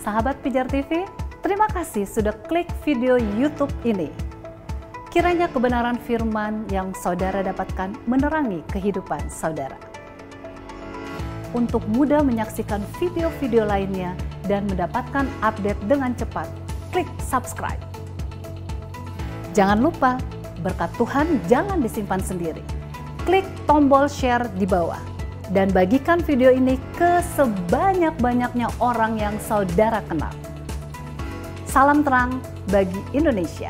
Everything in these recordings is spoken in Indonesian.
Sahabat Pijar TV, terima kasih sudah klik video YouTube ini. Kiranya kebenaran firman yang saudara dapatkan menerangi kehidupan saudara. Untuk mudah menyaksikan video-video lainnya dan mendapatkan update dengan cepat, klik subscribe. Jangan lupa, berkat Tuhan jangan disimpan sendiri. Klik tombol share di bawah dan bagikan video ini ke sebanyak-banyaknya orang yang saudara kenal. Salam terang bagi Indonesia.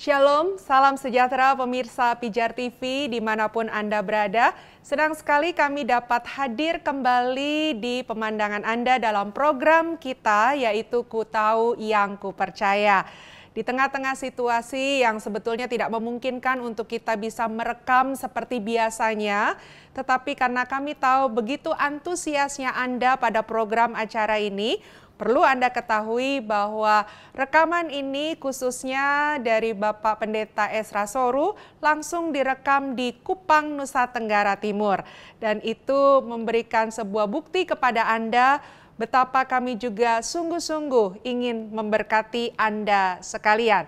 Shalom, salam sejahtera pemirsa Pijar TV dimanapun Anda berada. Senang sekali kami dapat hadir kembali di pemandangan Anda dalam program kita yaitu Ku Tahu Yang Ku Percaya. Di tengah-tengah situasi yang sebetulnya tidak memungkinkan untuk kita bisa merekam seperti biasanya, tetapi karena kami tahu begitu antusiasnya Anda pada program acara ini, perlu Anda ketahui bahwa rekaman ini khususnya dari Bapak Pendeta Ezra Soru langsung direkam di Kupang, Nusa Tenggara Timur. Dan itu memberikan sebuah bukti kepada Anda betapa kami juga sungguh-sungguh ingin memberkati Anda sekalian.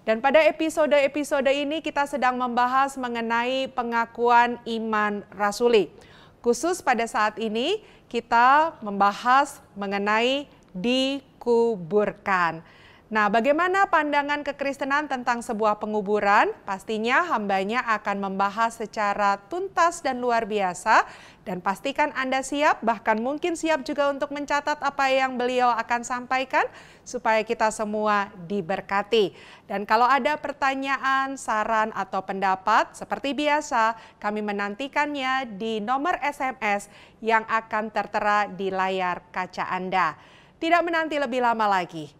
Dan pada episode-episode ini kita sedang membahas mengenai pengakuan iman rasuli. Khusus pada saat ini kita membahas mengenai dikuburkan. Nah, bagaimana pandangan kekristenan tentang sebuah penguburan? Pastinya hambanya akan membahas secara tuntas dan luar biasa. Dan pastikan Anda siap, bahkan mungkin siap juga untuk mencatat apa yang beliau akan sampaikan, supaya kita semua diberkati. Dan kalau ada pertanyaan, saran, atau pendapat, seperti biasa, kami menantikannya di nomor SMS yang akan tertera di layar kaca Anda. Tidak menanti lebih lama lagi,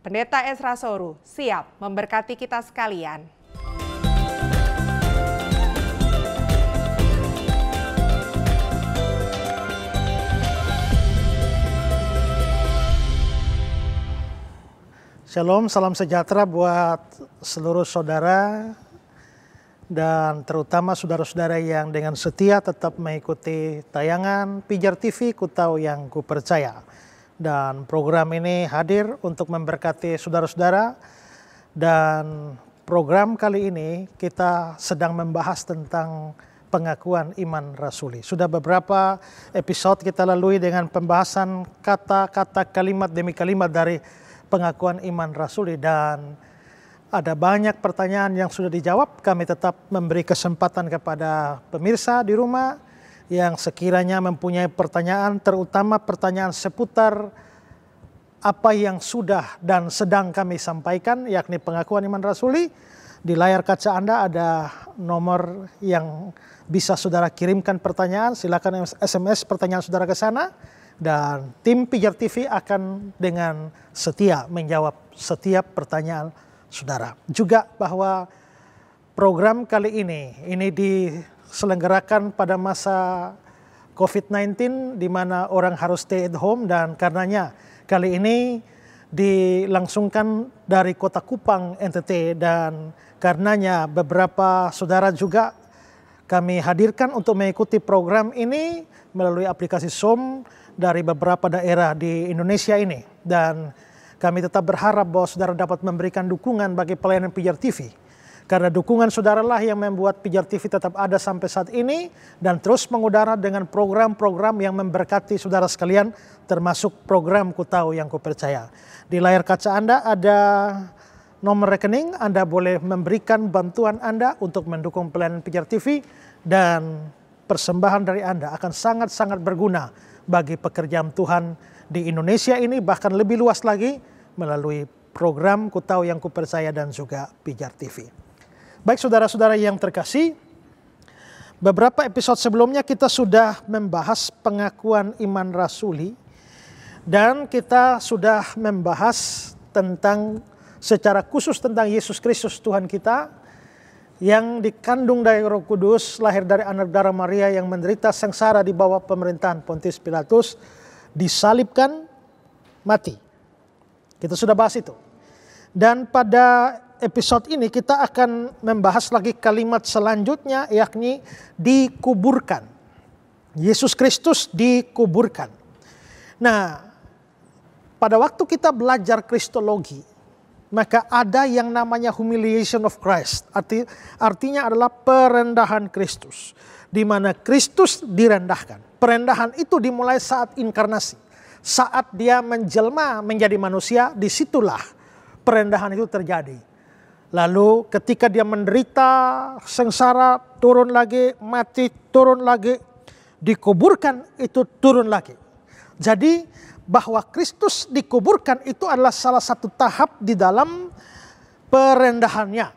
Pendeta Ezra Soru siap memberkati kita sekalian. Shalom, salam sejahtera buat seluruh saudara dan terutama saudara-saudara yang dengan setia tetap mengikuti tayangan Pijar TV Ku Tahu Yang Ku Percaya. Dan program ini hadir untuk memberkati saudara-saudara, dan program kali ini kita sedang membahas tentang pengakuan iman rasuli. Sudah beberapa episode kita lalui dengan pembahasan kata-kata kalimat demi kalimat dari pengakuan iman rasuli, dan ada banyak pertanyaan yang sudah dijawab. Kami tetap memberi kesempatan kepada pemirsa di rumah yang sekiranya mempunyai pertanyaan, terutama pertanyaan seputar apa yang sudah dan sedang kami sampaikan, yakni pengakuan iman rasuli. Di layar kaca Anda ada nomor yang bisa saudara kirimkan pertanyaan. Silakan SMS pertanyaan saudara ke sana, dan tim Pijar TV akan dengan setia menjawab setiap pertanyaan saudara. Juga bahwa program kali ini diselenggarakan pada masa COVID-19 di mana orang harus stay at home, dan karenanya kali ini dilangsungkan dari Kota Kupang, NTT, dan karenanya beberapa saudara juga kami hadirkan untuk mengikuti program ini melalui aplikasi Zoom dari beberapa daerah di Indonesia ini. Dan kami tetap berharap bahwa saudara dapat memberikan dukungan bagi pelayanan Pijar TV. Karena dukungan saudaralah yang membuat Pijar TV tetap ada sampai saat ini dan terus mengudara dengan program-program yang memberkati saudara sekalian, termasuk program Ku Tahu Yang Ku Percaya. Di layar kaca Anda ada nomor rekening, Anda boleh memberikan bantuan Anda untuk mendukung pelayanan Pijar TV, dan persembahan dari Anda akan sangat-sangat berguna bagi pekerjaan Tuhan di Indonesia ini, bahkan lebih luas lagi melalui program Ku Tahu Yang Ku Percaya dan juga Pijar TV. Baik saudara-saudara yang terkasih, beberapa episode sebelumnya kita sudah membahas pengakuan iman rasuli, dan kita sudah membahas tentang secara khusus tentang Yesus Kristus Tuhan kita yang dikandung dari Roh Kudus, lahir dari anak darah Maria, yang menderita sengsara di bawah pemerintahan Pontius Pilatus, disalibkan, mati. Kita sudah bahas itu. Dan pada episode ini kita akan membahas lagi kalimat selanjutnya, yakni dikuburkan. Yesus Kristus dikuburkan. Nah, pada waktu kita belajar Kristologi, maka ada yang namanya humiliation of Christ. Artinya adalah perendahan Kristus, di mana Kristus direndahkan. Perendahan itu dimulai saat inkarnasi. Saat dia menjelma menjadi manusia, disitulah perendahan itu terjadi. Lalu ketika dia menderita, sengsara, turun lagi, mati, turun lagi, dikuburkan, itu turun lagi. Jadi bahwa Kristus dikuburkan itu adalah salah satu tahap di dalam perendahannya.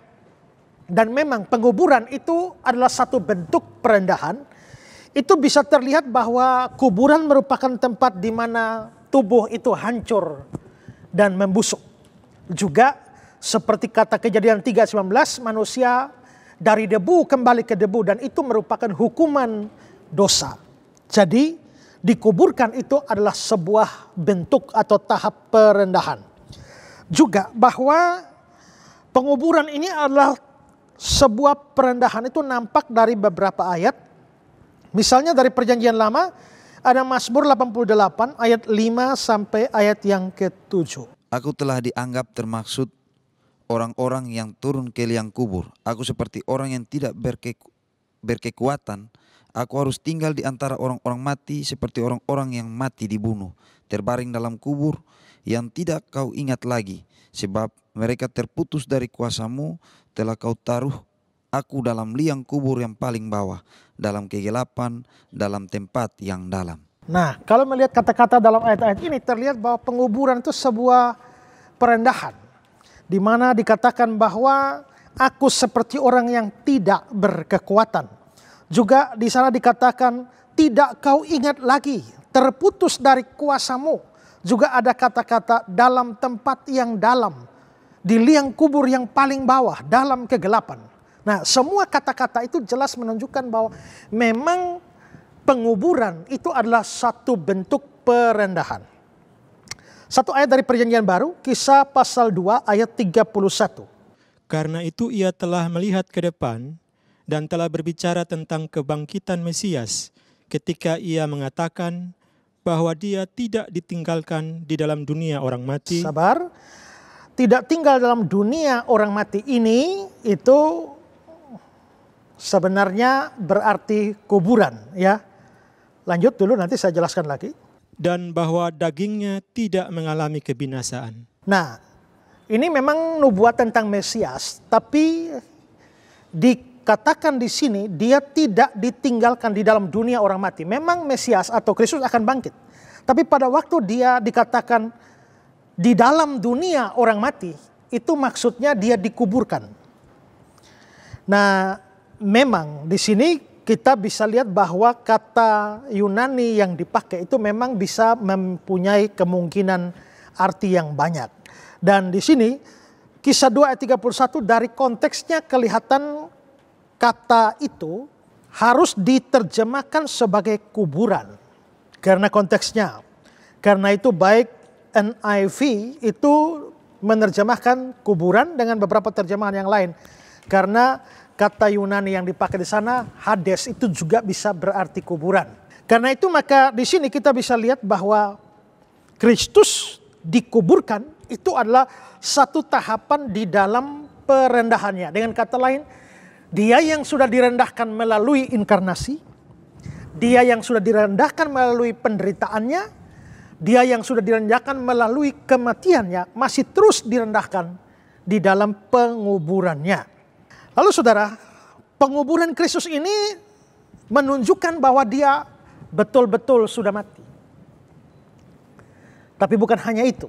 Dan memang penguburan itu adalah satu bentuk perendahan. Itu bisa terlihat bahwa kuburan merupakan tempat di mana tubuh itu hancur dan membusuk. Juga seperti kata Kejadian 3:19, manusia dari debu kembali ke debu, dan itu merupakan hukuman dosa. Jadi dikuburkan itu adalah sebuah bentuk atau tahap perendahan. Juga bahwa penguburan ini adalah sebuah perendahan itu nampak dari beberapa ayat. Misalnya dari Perjanjian Lama ada Mazmur 88 ayat 5 sampai ayat yang ke-7. Aku telah dianggap termaksud orang-orang yang turun ke liang kubur. Aku seperti orang yang tidak berkekuatan. Aku harus tinggal di antara orang-orang mati seperti orang-orang yang mati dibunuh, terbaring dalam kubur yang tidak kau ingat lagi, sebab mereka terputus dari kuasamu. Telah kau taruh aku dalam liang kubur yang paling bawah, dalam kegelapan, dalam tempat yang dalam. Nah, kalau melihat kata-kata dalam ayat-ayat ini, terlihat bahwa penguburan itu sebuah perendahan, di mana dikatakan bahwa aku seperti orang yang tidak berkekuatan. Juga di sana dikatakan tidak kau ingat lagi, terputus dari kuasamu. Juga ada kata-kata dalam tempat yang dalam, di liang kubur yang paling bawah, dalam kegelapan. Nah, semua kata-kata itu jelas menunjukkan bahwa memang penguburan itu adalah satu bentuk perendahan. Satu ayat dari Perjanjian Baru, Kisah pasal 2 ayat 31. Karena itu ia telah melihat ke depan dan telah berbicara tentang kebangkitan Mesias ketika ia mengatakan bahwa dia tidak ditinggalkan di dalam dunia orang mati. Sabar, tidak tinggal dalam dunia orang mati ini itu sebenarnya berarti kuburan, ya. Lanjut dulu, nanti saya jelaskan lagi. Dan bahwa dagingnya tidak mengalami kebinasaan. Nah, ini memang nubuat tentang Mesias, tapi dikatakan di sini dia tidak ditinggalkan di dalam dunia orang mati. Memang Mesias atau Kristus akan bangkit, tapi pada waktu dia dikatakan di dalam dunia orang mati, itu maksudnya dia dikuburkan. Nah, memang di sini kita bisa lihat bahwa kata Yunani yang dipakai itu memang bisa mempunyai kemungkinan arti yang banyak. Dan di sini Kisah 2 ayat 31 dari konteksnya kelihatan kata itu harus diterjemahkan sebagai kuburan. Karena konteksnya. Karena itu baik NIV itu menerjemahkan kuburan dengan beberapa terjemahan yang lain. Karena kata Yunani yang dipakai di sana, Hades, itu juga bisa berarti kuburan. Karena itu maka di sini kita bisa lihat bahwa Kristus dikuburkan itu adalah satu tahapan di dalam perendahannya. Dengan kata lain, dia yang sudah direndahkan melalui inkarnasi, dia yang sudah direndahkan melalui penderitaannya, dia yang sudah direndahkan melalui kematiannya, masih terus direndahkan di dalam penguburannya. Lalu saudara, penguburan Kristus ini menunjukkan bahwa dia betul-betul sudah mati. Tapi bukan hanya itu.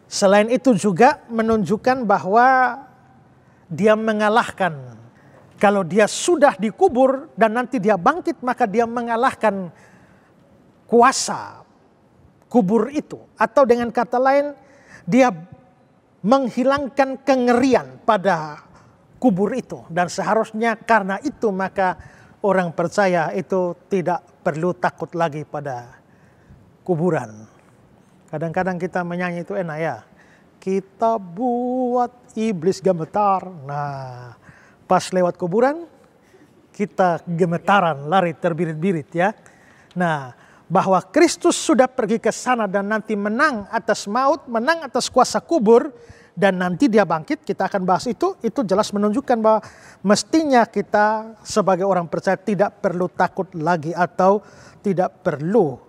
Selain itu juga menunjukkan bahwa dia mengalahkan. Kalau dia sudah dikubur dan nanti dia bangkit, maka dia mengalahkan kuasa kubur itu. Atau dengan kata lain, dia menghilangkan kengerian pada kubur itu. Dan seharusnya karena itu maka orang percaya itu tidak perlu takut lagi pada kuburan. Kadang-kadang kita menyanyi itu enak ya. Kita buat iblis gemetar. Nah, pas lewat kuburan kita gemetaran, lari terbirit-birit ya. Nah, bahwa Kristus sudah pergi ke sana dan nanti menang atas maut, menang atas kuasa kubur, dan nanti dia bangkit, kita akan bahas itu jelas menunjukkan bahwa mestinya kita sebagai orang percaya tidak perlu takut lagi atau tidak perlu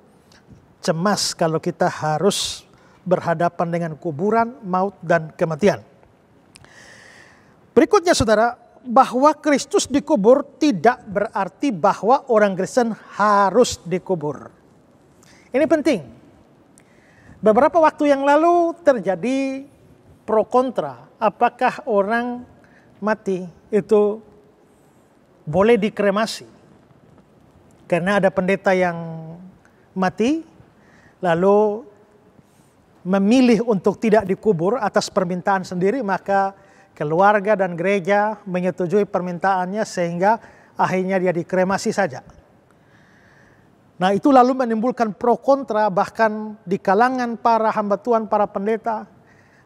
cemas kalau kita harus berhadapan dengan kuburan, maut, dan kematian. Berikutnya saudara, bahwa Kristus dikubur tidak berarti bahwa orang Kristen harus dikubur. Ini penting. Beberapa waktu yang lalu terjadi pro kontra. Apakah orang mati itu boleh dikremasi? Karena ada pendeta yang mati, lalu memilih untuk tidak dikubur atas permintaan sendiri, maka keluarga dan gereja menyetujui permintaannya sehingga akhirnya dia dikremasi saja. Nah, itu lalu menimbulkan pro kontra bahkan di kalangan para hamba Tuhan, para pendeta.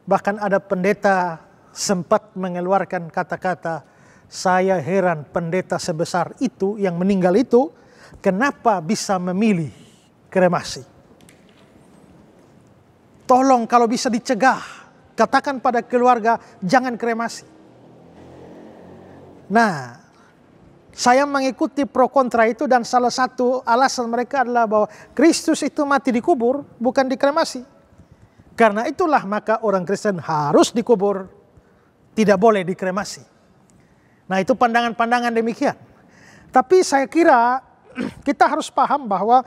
Bahkan ada pendeta sempat mengeluarkan kata-kata, saya heran pendeta sebesar itu yang meninggal itu kenapa bisa memilih kremasi. Tolong kalau bisa dicegah, katakan pada keluarga jangan kremasi. Nah, saya mengikuti pro kontra itu dan salah satu alasan mereka adalah bahwa Kristus itu mati dikubur, bukan dikremasi. Karena itulah maka orang Kristen harus dikubur, tidak boleh dikremasi. Nah, itu pandangan-pandangan demikian. Tapi saya kira kita harus paham bahwa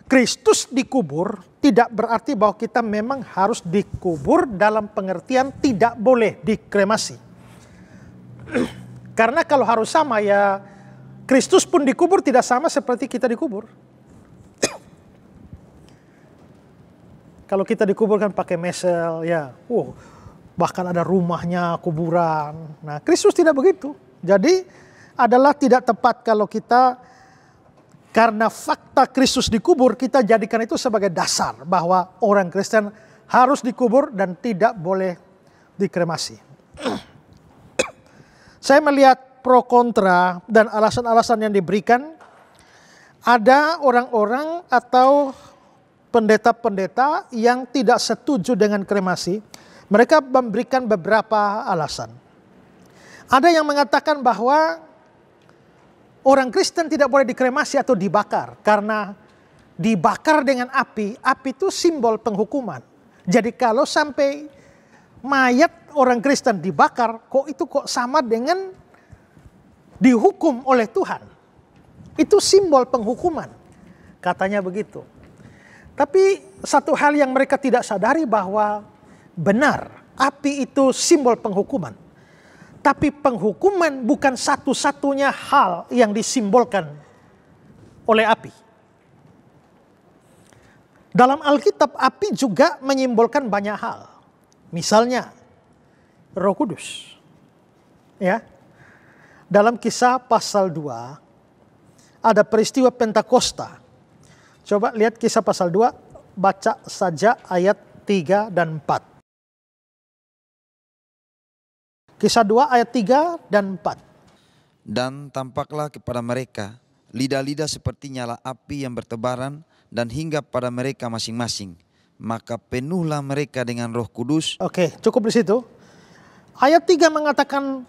Kristus dikubur tidak berarti bahwa kita memang harus dikubur dalam pengertian tidak boleh dikremasi. Karena kalau harus sama ya Kristus pun dikubur tidak sama seperti kita dikubur. Kalau kita dikuburkan pakai mesel ya, bahkan ada rumahnya kuburan. Nah, Kristus tidak begitu. Jadi adalah tidak tepat kalau kita karena fakta Kristus dikubur, kita jadikan itu sebagai dasar bahwa orang Kristen harus dikubur dan tidak boleh dikremasi. Saya melihat pro kontra dan alasan-alasan yang diberikan. Ada orang-orang atau pendeta-pendeta yang tidak setuju dengan kremasi. Mereka memberikan beberapa alasan. Ada yang mengatakan bahwa orang Kristen tidak boleh dikremasi atau dibakar. Karena dibakar dengan api, api itu simbol penghukuman. Jadi kalau sampai mayat orang Kristen dibakar, kok sama dengan dihukum oleh Tuhan. Itu simbol penghukuman. Katanya begitu. Tapi satu hal yang mereka tidak sadari bahwa benar, api itu simbol penghukuman. Tapi penghukuman bukan satu-satunya hal yang disimbolkan oleh api. Dalam Alkitab api juga menyimbolkan banyak hal. Misalnya Roh Kudus. Ya. Dalam Kisah pasal 2 ada peristiwa Pentakosta. Coba lihat Kisah pasal 2, baca saja ayat 3 dan 4. Kisah 2 ayat 3 dan 4. Dan tampaklah kepada mereka lidah-lidah seperti nyala api yang bertebaran dan hinggap pada mereka masing-masing. Maka penuhlah mereka dengan Roh Kudus. Oke, cukup di situ. Ayat 3 mengatakan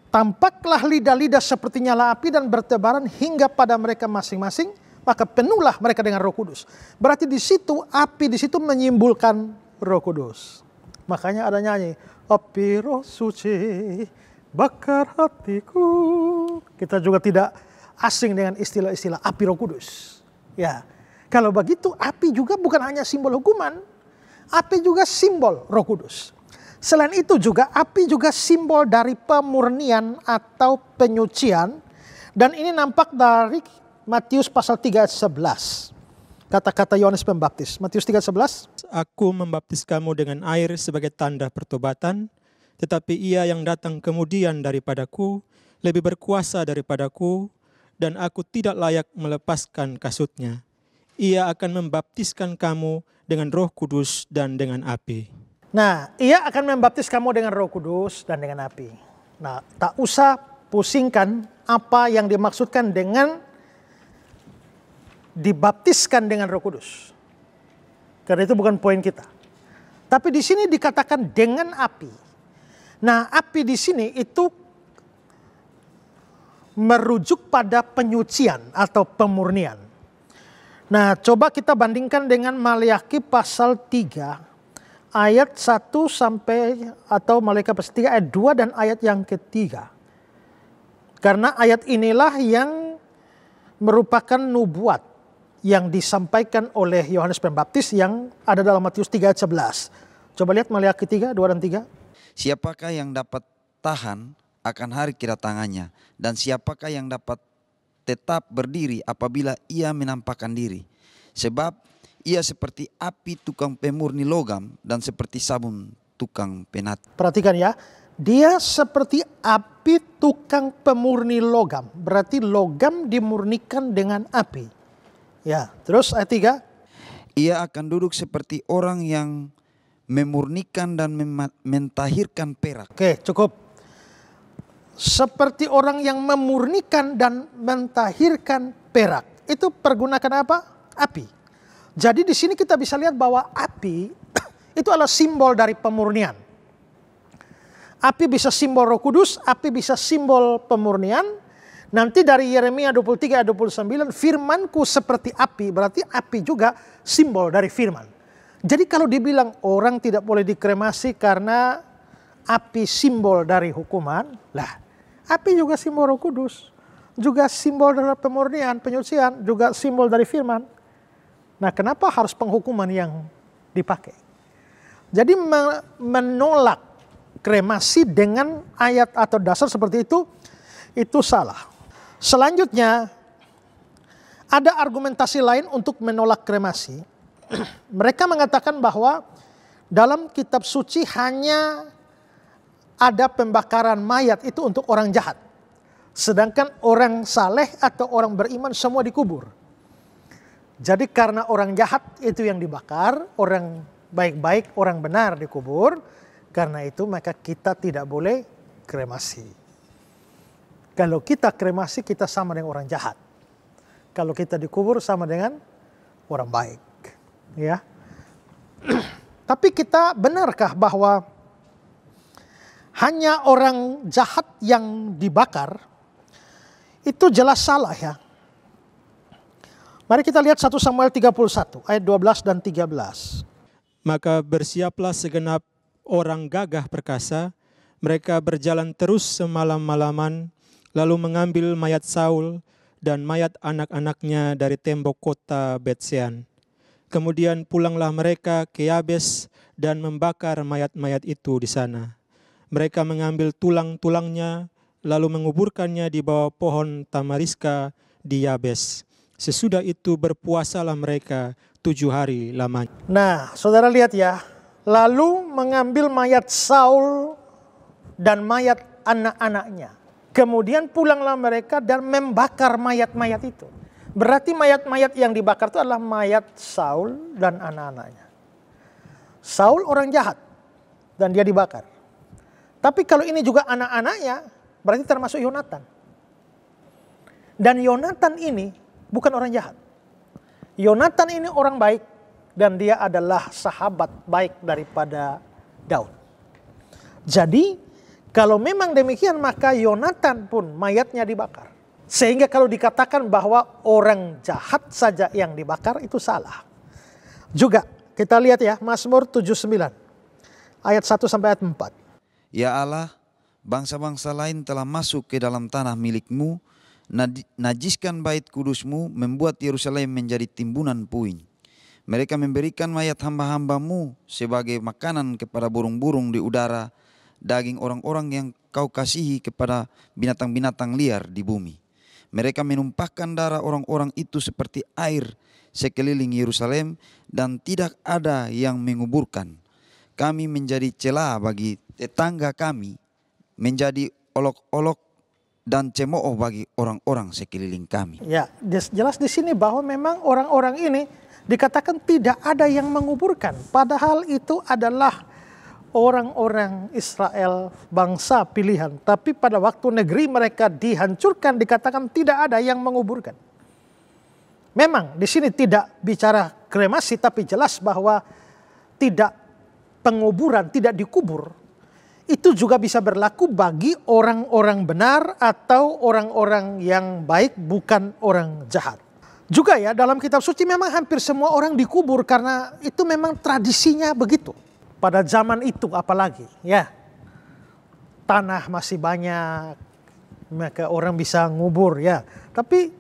tampaklah lidah-lidah seperti nyala api dan bertebaran hinggap pada mereka masing-masing. Maka penuhlah mereka dengan Roh Kudus. Berarti di situ api di situ menyimbolkan Roh Kudus. Makanya ada nyanyi, api roh suci bakar hatiku. Kita juga tidak asing dengan istilah-istilah api roh kudus. Ya, kalau begitu api juga bukan hanya simbol hukuman, api juga simbol roh kudus. Selain itu juga api juga simbol dari pemurnian atau penyucian. Dan ini nampak dari Matius pasal 3 ayat 11. Kata-kata Yohanes Pembaptis. Matius 3:11. Aku membaptis kamu dengan air sebagai tanda pertobatan, tetapi ia yang datang kemudian daripadaku lebih berkuasa daripadaku, dan aku tidak layak melepaskan kasutnya. Ia akan membaptiskan kamu dengan Roh Kudus dan dengan api. Nah, ia akan membaptis kamu dengan Roh Kudus dan dengan api. Nah, tak usah pusingkan apa yang dimaksudkan dengan dibaptiskan dengan Roh Kudus. Karena itu bukan poin kita. Tapi di sini dikatakan dengan api. Nah, api di sini itu merujuk pada penyucian atau pemurnian. Nah, coba kita bandingkan dengan Maliaki pasal 3 ayat 1 sampai atau Maliaki pasal 3 ayat 2 dan ayat yang ketiga. Karena ayat inilah yang merupakan nubuat yang disampaikan oleh Yohanes Pembaptis yang ada dalam Matius 3 ayat 11. Coba lihat Maliaki 3, 2 dan 3. Siapakah yang dapat tahan akan hari kedatangannya, dan siapakah yang dapat tetap berdiri apabila ia menampakkan diri? Sebab ia seperti api tukang pemurni logam dan seperti sabun tukang penat. Perhatikan ya, dia seperti api tukang pemurni logam. Berarti logam dimurnikan dengan api. Ya, terus ayat 3. Ia akan duduk seperti orang yang memurnikan dan mentahirkan perak. Oke, cukup. Seperti orang yang memurnikan dan mentahirkan perak. Itu pergunakan apa? Api. Jadi di sini kita bisa lihat bahwa api itu adalah simbol dari pemurnian. Api bisa simbol Roh Kudus, api bisa simbol pemurnian. Nanti dari Yeremia 23 ayat 29, firmanku seperti api, berarti api juga simbol dari firman. Jadi kalau dibilang orang tidak boleh dikremasi karena api simbol dari hukuman, lah api juga simbol Roh Kudus, juga simbol dari pemurnian, penyucian, juga simbol dari firman. Nah, kenapa harus penghukuman yang dipakai? Jadi menolak kremasi dengan ayat atau dasar seperti itu salah. Selanjutnya, ada argumentasi lain untuk menolak kremasi. Mereka mengatakan bahwa dalam kitab suci hanya ada pembakaran mayat itu untuk orang jahat. Sedangkan orang saleh atau orang beriman semua dikubur. Jadi karena orang jahat itu yang dibakar, orang baik-baik, orang benar dikubur. Karena itu maka kita tidak boleh kremasi. Kalau kita kremasi kita sama dengan orang jahat. Kalau kita dikubur sama dengan orang baik. Ya. Tapi kita benarkah bahwa hanya orang jahat yang dibakar? Itu jelas salah ya. Mari kita lihat 1 Samuel 31 ayat 12 dan 13. Maka bersiaplah segenap orang gagah perkasa, mereka berjalan terus semalam-malaman, lalu mengambil mayat Saul dan mayat anak-anaknya dari tembok kota Bet-Sean. Kemudian pulanglah mereka ke Yabes dan membakar mayat-mayat itu di sana. Mereka mengambil tulang-tulangnya, lalu menguburkannya di bawah pohon tamariska di Yabes. Sesudah itu berpuasalah mereka 7 hari lamanya. Nah, saudara lihat ya, lalu mengambil mayat Saul dan mayat anak-anaknya. Kemudian pulanglah mereka dan membakar mayat-mayat itu. Berarti mayat-mayat yang dibakar itu adalah mayat Saul dan anak-anaknya. Saul orang jahat dan dia dibakar. Tapi kalau ini juga anak-anaknya, berarti termasuk Yonatan. Dan Yonatan ini bukan orang jahat. Yonatan ini orang baik dan dia adalah sahabat baik daripada Daud. Jadi kalau memang demikian maka Yonatan pun mayatnya dibakar. Sehingga kalau dikatakan bahwa orang jahat saja yang dibakar itu salah. Juga kita lihat ya Mazmur 79 ayat 1 sampai ayat 4. Ya Allah, bangsa-bangsa lain telah masuk ke dalam tanah milikmu, najiskan bait kudusmu, membuat Yerusalem menjadi timbunan puing. Mereka memberikan mayat hamba-hambamu sebagai makanan kepada burung-burung di udara, daging orang-orang yang kau kasihi kepada binatang-binatang liar di bumi. Mereka menumpahkan darah orang-orang itu seperti air sekeliling Yerusalem dan tidak ada yang menguburkan. Kami menjadi celah bagi tetangga kami, menjadi olok-olok dan cemooh bagi orang-orang sekeliling kami. Ya, jelas di sini bahwa memang orang-orang ini dikatakan tidak ada yang menguburkan. Padahal itu adalah orang-orang Israel, bangsa pilihan. Tapi pada waktu negeri mereka dihancurkan, dikatakan tidak ada yang menguburkan. Memang di sini tidak bicara kremasi, tapi jelas bahwa tidak penguburan, tidak dikubur. Itu juga bisa berlaku bagi orang-orang benar atau orang-orang yang baik, bukan orang jahat. Juga ya, dalam kitab suci memang hampir semua orang dikubur karena itu memang tradisinya begitu. Pada zaman itu apalagi ya, tanah masih banyak, maka orang bisa ngubur ya. Tapi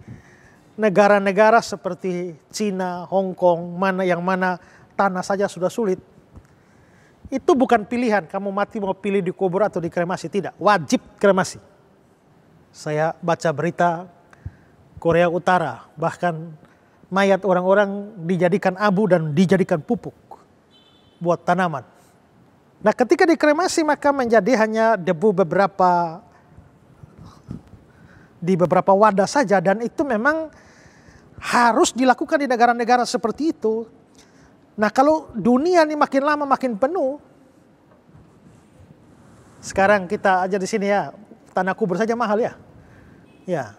negara-negara seperti Cina, Hong Kong, yang mana tanah saja sudah sulit, itu bukan pilihan. Kamu mati mau pilih dikubur atau dikremasi, tidak. Wajib kremasi. Saya baca berita Korea Utara, bahkan mayat orang-orang dijadikan abu dan dijadikan pupuk buat tanaman. Nah, ketika dikremasi maka menjadi hanya debu di beberapa wadah saja, dan itu memang harus dilakukan di negara-negara seperti itu. Nah, kalau dunia ini makin lama makin penuh, sekarang kita aja di sini ya, tanah kubur saja mahal ya. Ya.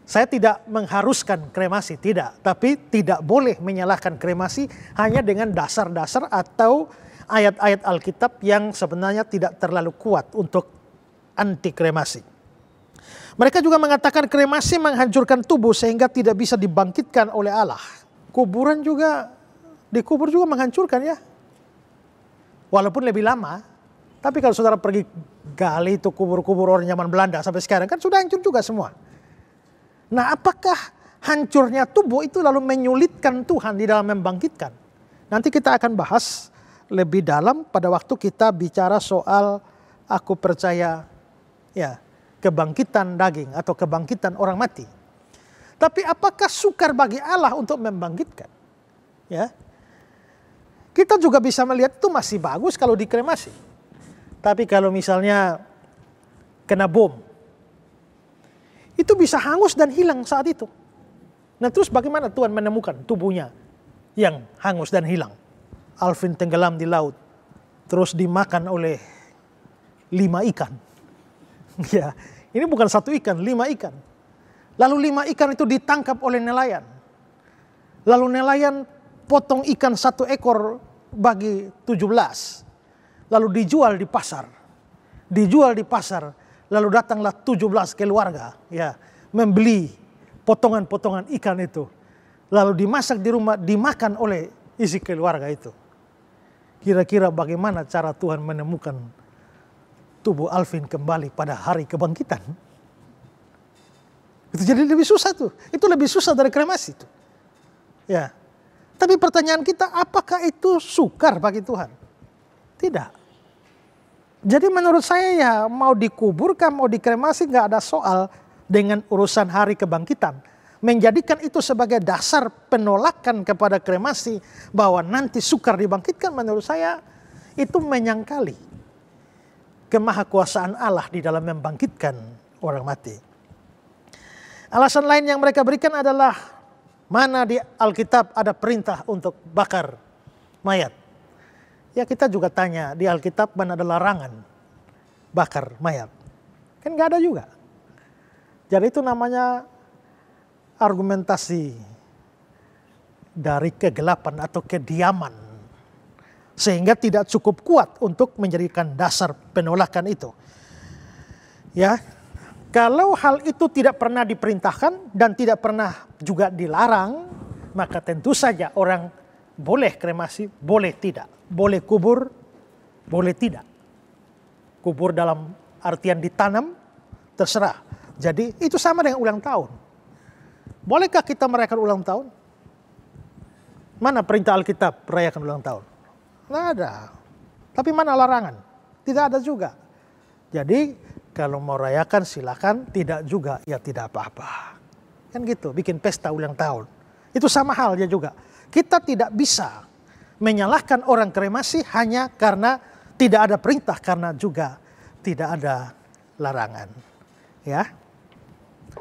Saya tidak mengharuskan kremasi, tidak. Tapi tidak boleh menyalahkan kremasi hanya dengan dasar-dasar atau ayat-ayat Alkitab yang sebenarnya tidak terlalu kuat untuk anti kremasi. Mereka juga mengatakan kremasi menghancurkan tubuh sehingga tidak bisa dibangkitkan oleh Allah. Kuburan juga, dikubur juga menghancurkan ya. Walaupun lebih lama. Tapi kalau saudara pergi gali itu kubur-kubur orang zaman Belanda sampai sekarang kan sudah hancur juga semua. Nah, apakah hancurnya tubuh itu lalu menyulitkan Tuhan di dalam membangkitkan? Nanti kita akan bahas lebih dalam pada waktu kita bicara soal aku percaya ya, kebangkitan daging atau kebangkitan orang mati. Tapi apakah sukar bagi Allah untuk membangkitkan? Ya. Kita juga bisa melihat itu masih bagus kalau dikremasi. Tapi kalau misalnya kena bom, itu bisa hangus dan hilang saat itu. Nah, terus bagaimana Tuhan menemukan tubuhnya yang hangus dan hilang? Alvin tenggelam di laut, terus dimakan oleh 5 ikan. Ya, ini bukan 1 ikan, 5 ikan. Lalu 5 ikan itu ditangkap oleh nelayan. Lalu nelayan potong ikan 1 ekor bagi 17. Lalu dijual di pasar. Dijual di pasar. Lalu datanglah 17 keluarga ya, membeli potongan-potongan ikan itu. Lalu dimasak di rumah, dimakan oleh isi keluarga itu. Kira-kira bagaimana cara Tuhan menemukan tubuh Alvin kembali pada hari kebangkitan? Itu jadi lebih susah tuh. Itu lebih susah dari kremasi itu. Ya. Tapi pertanyaan kita, apakah itu sukar bagi Tuhan? Tidak. Jadi menurut saya ya, mau dikuburkan, mau dikremasi nggak ada soal dengan urusan hari kebangkitan. Menjadikan itu sebagai dasar penolakan kepada kremasi bahwa nanti sukar dibangkitkan, menurut saya itu menyangkali kemahakuasaan Allah di dalam membangkitkan orang mati. Alasan lain yang mereka berikan adalah mana di Alkitab ada perintah untuk bakar mayat. Ya, kita juga tanya di Alkitab mana ada larangan bakar mayat. Kan nggak ada juga. Jadi itu namanya argumentasi dari kegelapan atau kediaman. Sehingga tidak cukup kuat untuk menjadikan dasar penolakan itu. Ya, kalau hal itu tidak pernah diperintahkan dan tidak pernah juga dilarang, maka tentu saja orang boleh kremasi, boleh tidak. Boleh kubur, boleh tidak. Kubur dalam artian ditanam, terserah. Jadi itu sama dengan ulang tahun. Bolehkah kita merayakan ulang tahun? Mana perintah Alkitab merayakan ulang tahun? Nggak ada. Tapi mana larangan? Tidak ada juga. Jadi kalau mau rayakan silakan, tidak juga ya tidak apa-apa. Kan gitu, bikin pesta ulang tahun. Itu sama halnya juga. Kita tidak bisa menyalahkan orang kremasi hanya karena tidak ada perintah, karena juga tidak ada larangan. Ya.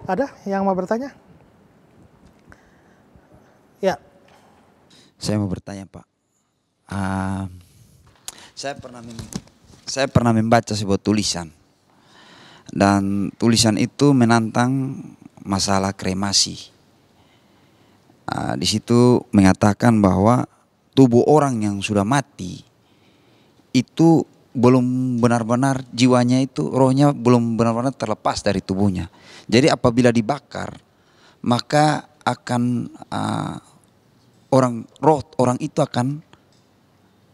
Ada yang mau bertanya? Ya. Saya mau bertanya, Pak. Saya pernah membaca sebuah tulisan, dan tulisan itu menantang masalah kremasi. Di situ mengatakan bahwa tubuh orang yang sudah mati itu belum benar-benar jiwanya itu, rohnya belum benar-benar terlepas dari tubuhnya. Jadi apabila dibakar, maka akan roh orang itu akan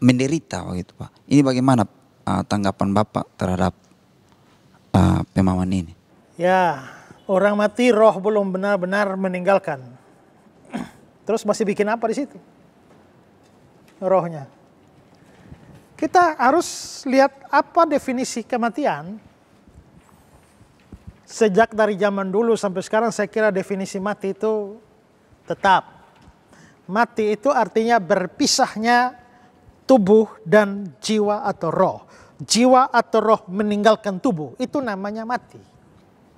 menderita, begitu Pak. Ini bagaimana tanggapan Bapak terhadap pemahaman ini? Ya, orang mati roh belum benar-benar meninggalkan. Terus masih bikin apa di situ? Rohnya. Kita harus lihat apa definisi kematian. Sejak dari zaman dulu sampai sekarang saya kira definisi mati itu tetap. Mati itu artinya berpisahnya tubuh dan jiwa atau roh. Jiwa atau roh meninggalkan tubuh, itu namanya mati.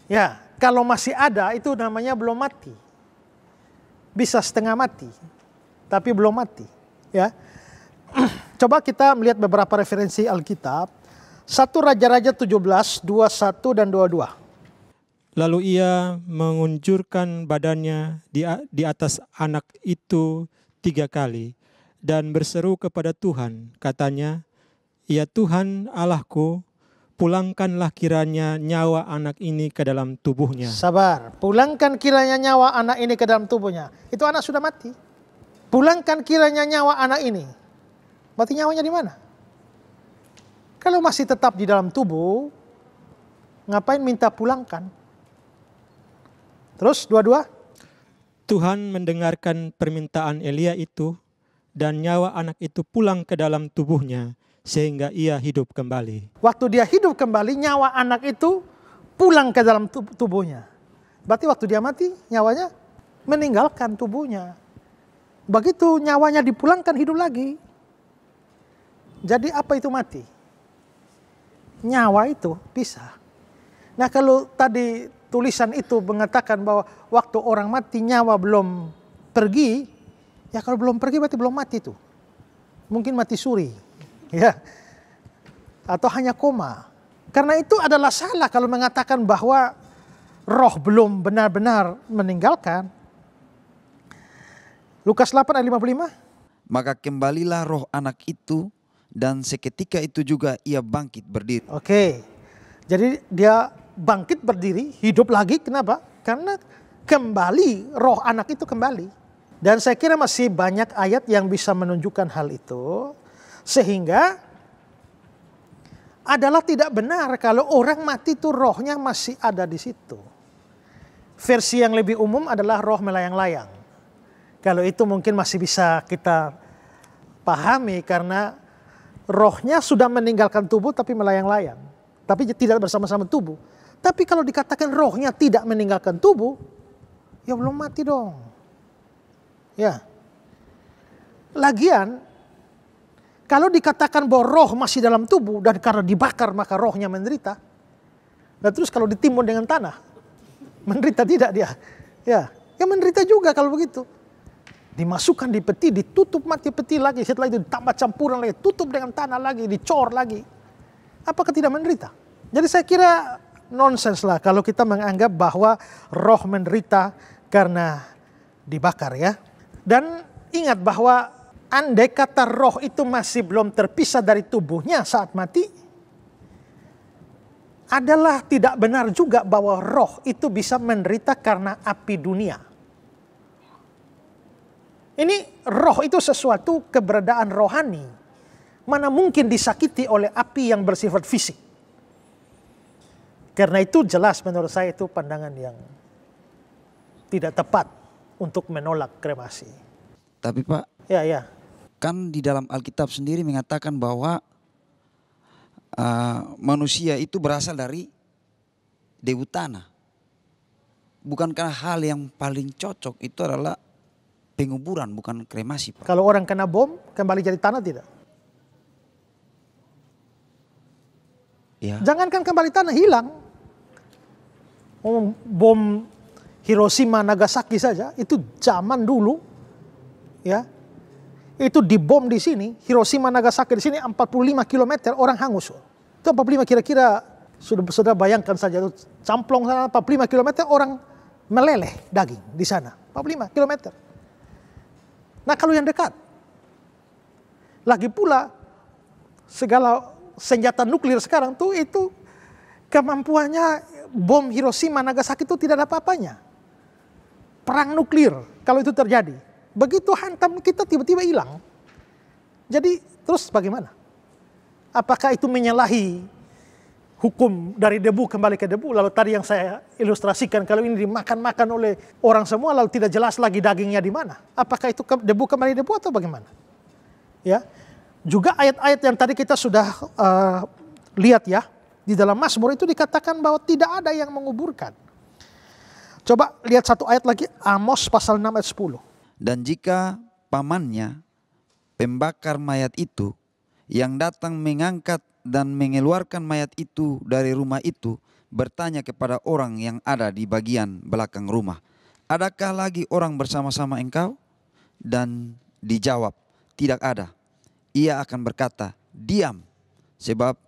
Ya, kalau masih ada itu namanya belum mati. Bisa setengah mati, tapi belum mati. Ya, coba kita melihat beberapa referensi Alkitab. 1 Raja-Raja 17, 21 dan 22. Lalu ia mengunjurkan badannya di atas anak itu 3 kali dan berseru kepada Tuhan, katanya, "Ya Tuhan Allahku, pulangkanlah kiranya nyawa anak ini ke dalam tubuhnya." Sabar, pulangkan kiranya nyawa anak ini ke dalam tubuhnya. Itu anak sudah mati. Pulangkan kiranya nyawa anak ini. Berarti nyawanya di mana? Kalau masih tetap di dalam tubuh, ngapain minta pulangkan? Terus 22. Tuhan mendengarkan permintaan Elia itu, dan nyawa anak itu pulang ke dalam tubuhnya, sehingga ia hidup kembali. Waktu dia hidup kembali, nyawa anak itu pulang ke dalam tubuhnya. Berarti waktu dia mati, nyawanya meninggalkan tubuhnya. Begitu nyawanya dipulangkan, hidup lagi. Jadi apa itu mati? Nyawa itu bisa. Nah kalau tadi tulisan itu mengatakan bahwa waktu orang mati nyawa belum pergi, ya kalau belum pergi berarti belum mati tuh. Mungkin mati suri, ya, atau hanya koma. Karena itu adalah salah kalau mengatakan bahwa roh belum benar-benar meninggalkan. Lukas 8 ayat 55. Maka kembalilah roh anak itu, dan seketika itu juga ia bangkit berdiri. Oke, jadi dia bangkit berdiri, hidup lagi. Kenapa? Karena kembali, roh anak itu kembali. Dan saya kira masih banyak ayat yang bisa menunjukkan hal itu. Sehingga adalah tidak benar kalau orang mati itu rohnya masih ada di situ. Versi yang lebih umum adalah roh melayang-layang. Kalau itu mungkin masih bisa kita pahami karena rohnya sudah meninggalkan tubuh tapi melayang-layang. Tapi tidak bersama-sama tubuh. Tapi kalau dikatakan rohnya tidak meninggalkan tubuh, ya belum mati dong. Ya. Lagian, kalau dikatakan bahwa roh masih dalam tubuh dan karena dibakar maka rohnya menderita. Nah terus kalau ditimbun dengan tanah, menderita tidak dia? Ya menderita juga kalau begitu. Dimasukkan di peti, ditutup mati peti lagi, setelah itu ditambah campuran lagi, tutup dengan tanah lagi, dicor lagi. Apakah tidak menderita? Jadi saya kira nonsens lah kalau kita menganggap bahwa roh menderita karena dibakar ya. Dan ingat bahwa andai kata roh itu masih belum terpisah dari tubuhnya saat mati, adalah tidak benar juga bahwa roh itu bisa menderita karena api dunia. Ini roh itu sesuatu keberadaan rohani. mana mungkin disakiti oleh api yang bersifat fisik. Karena itu jelas menurut saya itu pandangan yang tidak tepat untuk menolak kremasi. Tapi Pak, Ya. kan di dalam Alkitab sendiri mengatakan bahwa manusia itu berasal dari debu tanah. Bukankah hal yang paling cocok itu adalah penguburan, bukan kremasi, Pak? Kalau orang kena bom, kembali jadi tanah tidak? Ya. Jangankan kembali tanah, hilang. Bom Hiroshima, Nagasaki saja, itu zaman dulu. Ya, itu dibom di sini, Hiroshima, Nagasaki di sini 45 km orang hangus. Itu 45 kira-kira, sudah bayangkan saja, itu camplong sana 45 km orang meleleh daging di sana, 45 km. Nah kalau yang dekat, lagi pula segala senjata nuklir sekarang tuh itu kemampuannya bom Hiroshima, Nagasaki itu tidak ada apa-apanya. Perang nuklir kalau itu terjadi, begitu hantam kita tiba-tiba hilang. Jadi terus bagaimana? Apakah itu menyalahi hukum dari debu kembali ke debu? Lalu tadi yang saya ilustrasikan, kalau ini dimakan-makan oleh orang semua lalu tidak jelas lagi dagingnya di mana. Apakah itu debu kembali debu atau bagaimana? Ya, juga ayat-ayat yang tadi kita sudah lihat ya, di dalam Mazmur itu dikatakan bahwa tidak ada yang menguburkan. Coba lihat satu ayat lagi, Amos pasal 6 ayat 10. Dan jika pamannya, pembakar mayat itu, yang datang mengangkat dan mengeluarkan mayat itu dari rumah itu, bertanya kepada orang yang ada di bagian belakang rumah, adakah lagi orang bersama-sama engkau? Dan dijawab, tidak ada. Ia akan berkata, diam, sebab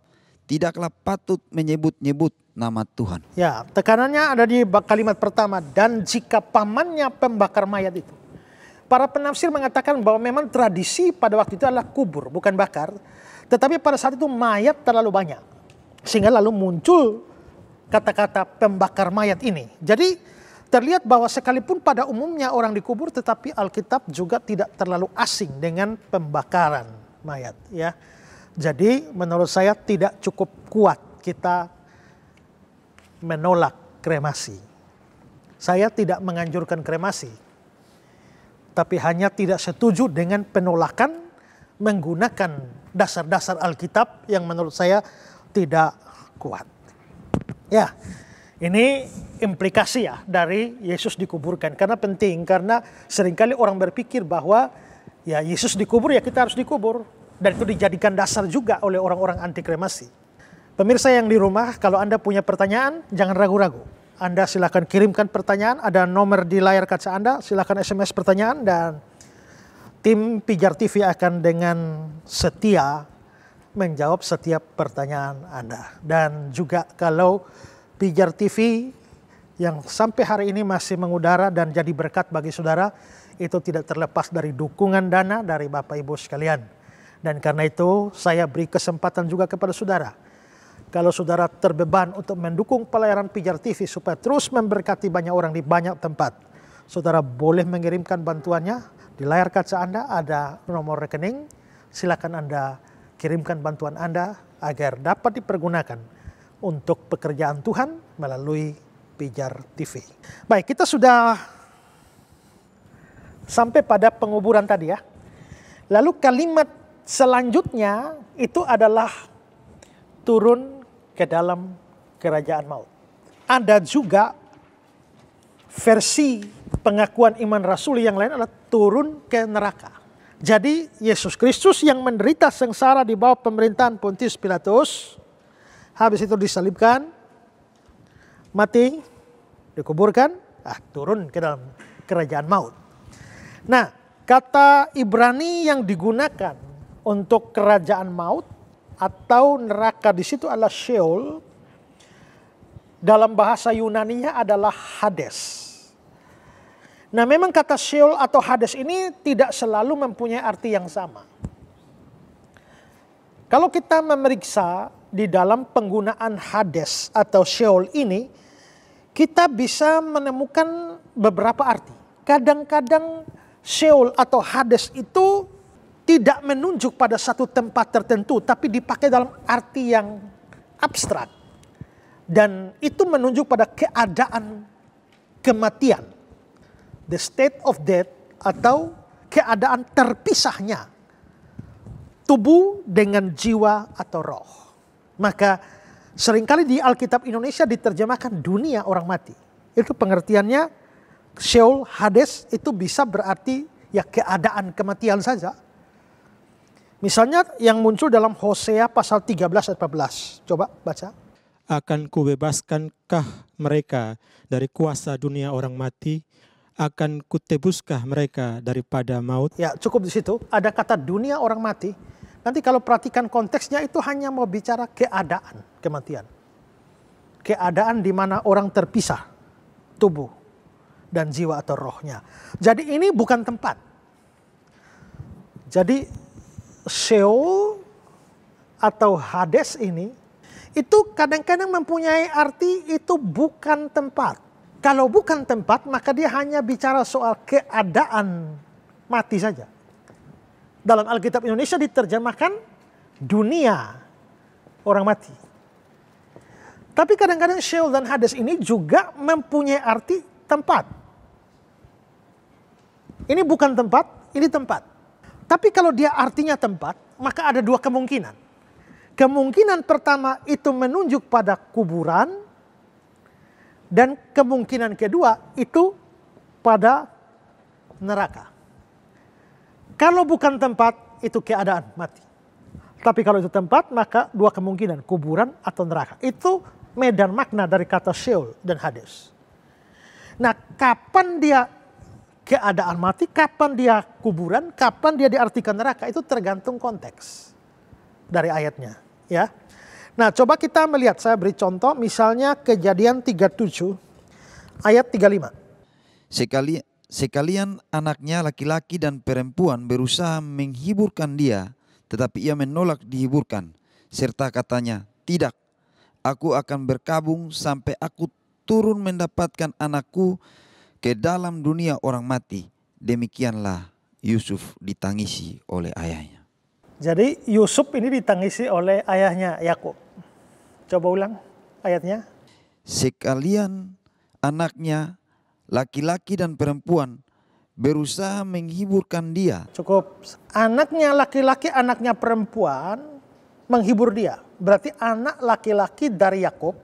tidaklah patut menyebut-nyebut nama Tuhan. Ya, tekanannya ada di kalimat pertama, dan jika pamannya pembakar mayat itu. Para penafsir mengatakan bahwa memang tradisi pada waktu itu adalah kubur, bukan bakar. Tetapi pada saat itu mayat terlalu banyak. Sehingga lalu muncul kata-kata pembakar mayat ini. Jadi terlihat bahwa sekalipun pada umumnya orang dikubur, tetapi Alkitab juga tidak terlalu asing dengan pembakaran mayat. Ya. Jadi menurut saya tidak cukup kuat kita menolak kremasi. Saya tidak menganjurkan kremasi. Tapi hanya tidak setuju dengan penolakan menggunakan dasar-dasar Alkitab yang menurut saya tidak kuat. Ya, ini implikasi ya dari Yesus dikuburkan. Karena penting, karena seringkali orang berpikir bahwa ya Yesus dikubur ya kita harus dikubur. Dan itu dijadikan dasar juga oleh orang-orang anti kremasi. Pemirsa yang di rumah, kalau Anda punya pertanyaan, jangan ragu-ragu. Anda silakan kirimkan pertanyaan, ada nomor di layar kaca Anda, silakan SMS pertanyaan dan tim Pijar TV akan dengan setia menjawab setiap pertanyaan Anda. Dan juga kalau Pijar TV yang sampai hari ini masih mengudara dan jadi berkat bagi saudara, itu tidak terlepas dari dukungan dana dari Bapak Ibu sekalian. Dan karena itu saya beri kesempatan juga kepada saudara. Kalau saudara terbeban untuk mendukung pelayanan Pijar TV supaya terus memberkati banyak orang di banyak tempat, saudara boleh mengirimkan bantuannya. Di layar kaca Anda ada nomor rekening, silakan Anda kirimkan bantuan Anda agar dapat dipergunakan untuk pekerjaan Tuhan melalui Pijar TV. Baik, kita sudah sampai pada penguburan tadi ya. Lalu kalimat selanjutnya itu adalah turun ke dalam kerajaan maut. Ada juga versi pengakuan iman rasuli yang lain adalah turun ke neraka. Jadi Yesus Kristus yang menderita sengsara di bawah pemerintahan Pontius Pilatus, habis itu disalibkan, mati, dikuburkan, turun ke dalam kerajaan maut. Nah, kata Ibrani yang digunakan untuk kerajaan maut atau neraka di situ adalah Sheol. Dalam bahasa Yunaninya adalah Hades. Nah, memang kata Sheol atau Hades ini tidak selalu mempunyai arti yang sama. Kalau kita memeriksa di dalam penggunaan Hades atau Sheol ini, kita bisa menemukan beberapa arti. Kadang-kadang Sheol atau Hades itu tidak menunjuk pada satu tempat tertentu, tapi dipakai dalam arti yang abstrak. Dan itu menunjuk pada keadaan kematian. The state of death atau keadaan terpisahnya tubuh dengan jiwa atau roh. Maka seringkali di Alkitab Indonesia diterjemahkan dunia orang mati. Itu pengertiannya Sheol, Hades itu bisa berarti ya keadaan kematian saja. Misalnya yang muncul dalam Hosea pasal 13 ayat 14. Coba baca. Akan kubebaskankah mereka dari kuasa dunia orang mati? Akan kutebuskah mereka daripada maut? Ya cukup di situ. Ada kata dunia orang mati. Nanti kalau perhatikan konteksnya itu hanya mau bicara keadaan kematian. Keadaan di mana orang terpisah. Tubuh dan jiwa atau rohnya. Jadi ini bukan tempat. Jadi Sheol atau Hades ini itu kadang-kadang mempunyai arti itu bukan tempat. Kalau bukan tempat maka dia hanya bicara soal keadaan mati saja. Dalam Alkitab Indonesia diterjemahkan dunia orang mati. Tapi kadang-kadang Sheol dan Hades ini juga mempunyai arti tempat. Ini bukan tempat, ini tempat. Tapi kalau dia artinya tempat, maka ada dua kemungkinan. Kemungkinan pertama itu menunjuk pada kuburan. Dan kemungkinan kedua itu pada neraka. Kalau bukan tempat, itu keadaan mati. Tapi kalau itu tempat, maka dua kemungkinan, kuburan atau neraka. Itu medan makna dari kata Sheol dan Hades. Nah, kapan dia keadaan mati, kapan dia kuburan, kapan dia diartikan neraka, itu tergantung konteks dari ayatnya. Ya. Nah coba kita melihat, saya beri contoh misalnya Kejadian 37 ayat 35. Sekalian anaknya laki-laki dan perempuan berusaha menghiburkan dia, tetapi ia menolak dihiburkan. Serta katanya, tidak, aku akan berkabung sampai aku turun mendapatkan anakku ke dalam dunia orang mati. Demikianlah Yusuf ditangisi oleh ayahnya. Jadi Yusuf ini ditangisi oleh ayahnya Yakub. Coba ulang ayatnya. Sekalian anaknya laki-laki dan perempuan berusaha menghiburkan dia. Cukup. Anaknya laki-laki, anaknya perempuan menghibur dia. Berarti anak laki-laki dari Yakub,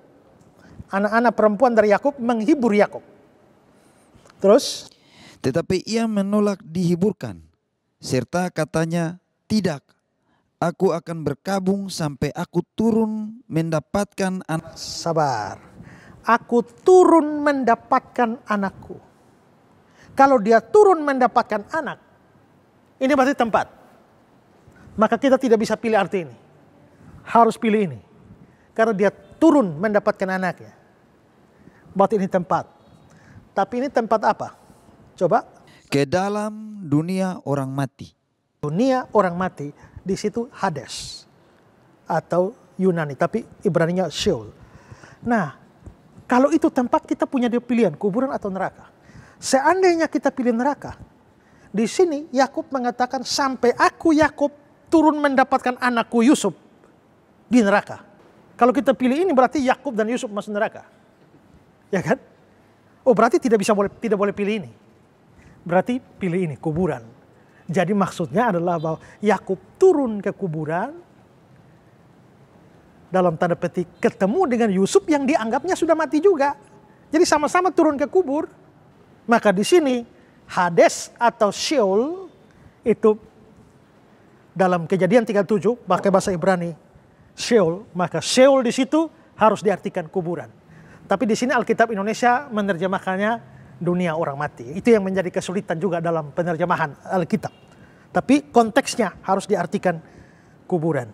anak-anak perempuan dari Yakub menghibur Yakub. Terus? Tetapi ia menolak dihiburkan. Serta katanya, tidak, aku akan berkabung sampai aku turun mendapatkan anak. Sabar. Aku turun mendapatkan anakku. Kalau dia turun mendapatkan anak, ini berarti tempat. Maka kita tidak bisa pilih arti ini. Harus pilih ini. Karena dia turun mendapatkan anaknya. Berarti ini tempat. Tapi ini tempat apa? Coba. Ke dalam dunia orang mati. Dunia orang mati, di situ Hades. Atau Yunani, tapi Ibraninya Sheol. Nah, kalau itu tempat kita punya dua pilihan, kuburan atau neraka. Seandainya kita pilih neraka, di sini Yakub mengatakan sampai aku Yakub turun mendapatkan anakku Yusuf di neraka. Kalau kita pilih ini berarti Yakub dan Yusuf masuk neraka. Ya kan? Oh berarti tidak boleh pilih ini. Berarti pilih ini, kuburan. Jadi maksudnya adalah bahwa Yakub turun ke kuburan, dalam tanda petik ketemu dengan Yusuf yang dianggapnya sudah mati juga. Jadi sama-sama turun ke kubur. Maka di sini Hades atau Sheol itu dalam Kejadian 37 pakai bahasa Ibrani Sheol, maka Sheol di situ harus diartikan kuburan. Tapi di sini Alkitab Indonesia menerjemahkannya dunia orang mati. Itu yang menjadi kesulitan juga dalam penerjemahan Alkitab. Tapi konteksnya harus diartikan kuburan.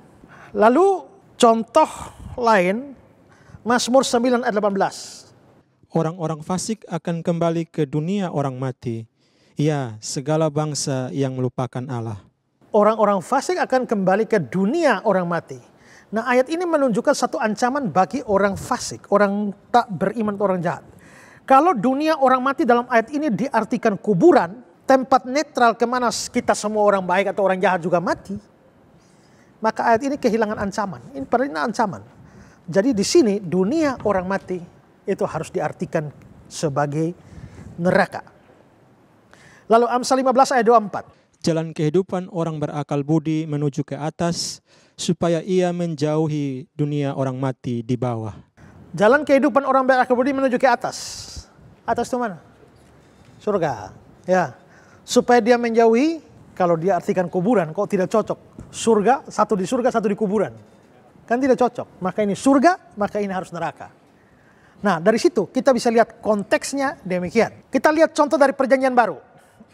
Lalu contoh lain, Mazmur 9 ayat 18. Orang-orang fasik akan kembali ke dunia orang mati. Ya, segala bangsa yang melupakan Allah. Orang-orang fasik akan kembali ke dunia orang mati. Nah ayat ini menunjukkan satu ancaman bagi orang fasik, orang tak beriman, orang jahat. Kalau dunia orang mati dalam ayat ini diartikan kuburan, tempat netral kemana kita semua orang baik atau orang jahat juga mati, maka ayat ini kehilangan ancaman. Ini padahal ini ancaman. Jadi di sini dunia orang mati itu harus diartikan sebagai neraka. Lalu Amsal 15 ayat 24. Jalan kehidupan orang berakal budi menuju ke atas, supaya ia menjauhi dunia orang mati di bawah. Jalan kehidupan orang berakal budi menuju ke atas. Atas itu mana? Surga. Ya. Supaya dia menjauhi, kalau dia artikan kuburan, kok tidak cocok. Surga, satu di surga, satu di kuburan. Kan tidak cocok. Maka ini surga, maka ini harus neraka. Nah, dari situ kita bisa lihat konteksnya demikian. Kita lihat contoh dari Perjanjian Baru.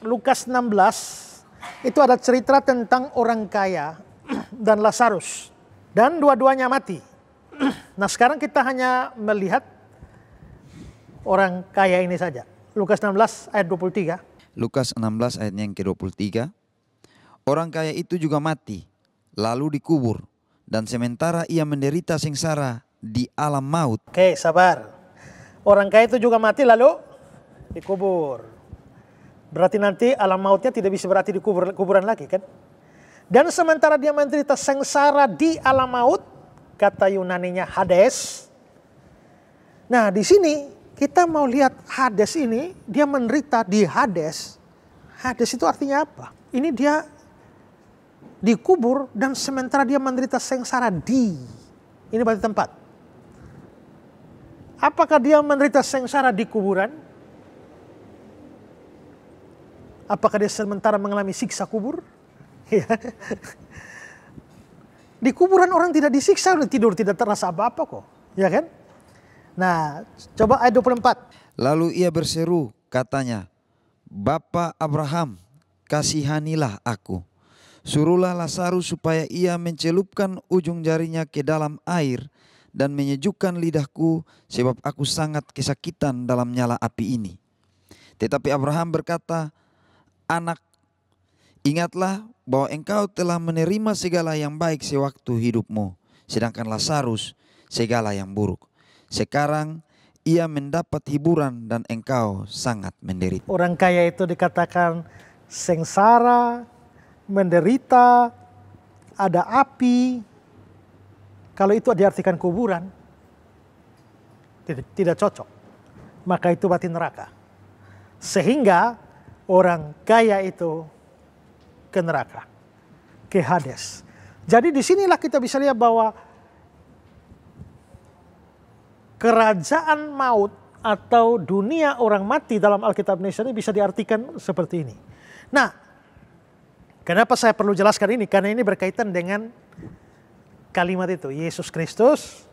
Lukas 16, itu ada cerita tentang orang kaya dan Lazarus. Dan dua-duanya mati. Nah, sekarang kita hanya melihat orang kaya ini saja. Lukas 16 ayat 23. Lukas 16 ayatnya yang ke-23. Orang kaya itu juga mati, lalu dikubur. Dan sementara ia menderita sengsara di alam maut. Oke, sabar. Orang kaya itu juga mati lalu dikubur. Berarti nanti alam mautnya tidak bisa berarti di kuburan lagi kan? Dan sementara dia menderita sengsara di alam maut, kata Yunaninya Hades. Nah, di sini kita mau lihat Hades ini, dia menderita di Hades. Hades itu artinya apa? Ini dia dikubur dan sementara dia menderita sengsara di. Ini berarti tempat. Apakah dia menderita sengsara di kuburan? Apakah dia sementara mengalami siksa kubur? Di kuburan orang tidak disiksa, tidur tidak terasa apa-apa kok. Ya kan? Nah, coba ayat 24. Lalu ia berseru, katanya, Bapa Abraham, kasihanilah aku. Suruhlah Lazarus supaya ia mencelupkan ujung jarinya ke dalam air dan menyejukkan lidahku, sebab aku sangat kesakitan dalam nyala api ini. Tetapi Abraham berkata, Anak, ingatlah bahwa engkau telah menerima segala yang baik sewaktu hidupmu, sedangkan Lazarus segala yang buruk. Sekarang ia mendapat hiburan dan engkau sangat menderita. Orang kaya itu dikatakan sengsara, menderita, ada api. Kalau itu diartikan kuburan, tidak cocok. Maka itu berarti neraka. Sehingga orang kaya itu ke neraka, ke Hades. Jadi disinilah kita bisa lihat bahwa kerajaan maut atau dunia orang mati dalam Alkitab Indonesia ini bisa diartikan seperti ini. Nah, kenapa saya perlu jelaskan ini? Karena ini berkaitan dengan kalimat itu. Yesus Kristus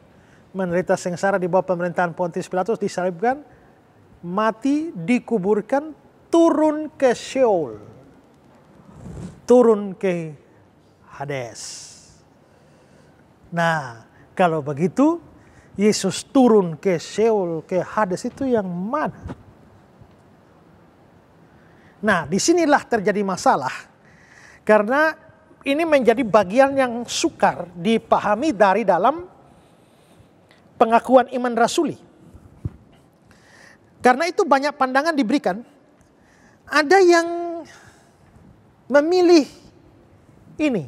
menderita sengsara di bawah pemerintahan Pontius Pilatus, disalibkan, mati, dikuburkan, turun ke Sheol, turun ke Hades. Nah, kalau begitu, Yesus turun ke Sheol, ke Hades itu yang mana? Nah, disinilah terjadi masalah. Karena ini menjadi bagian yang sukar dipahami dari dalam pengakuan iman rasuli. Karena itu banyak pandangan diberikan. Ada yang memilih ini.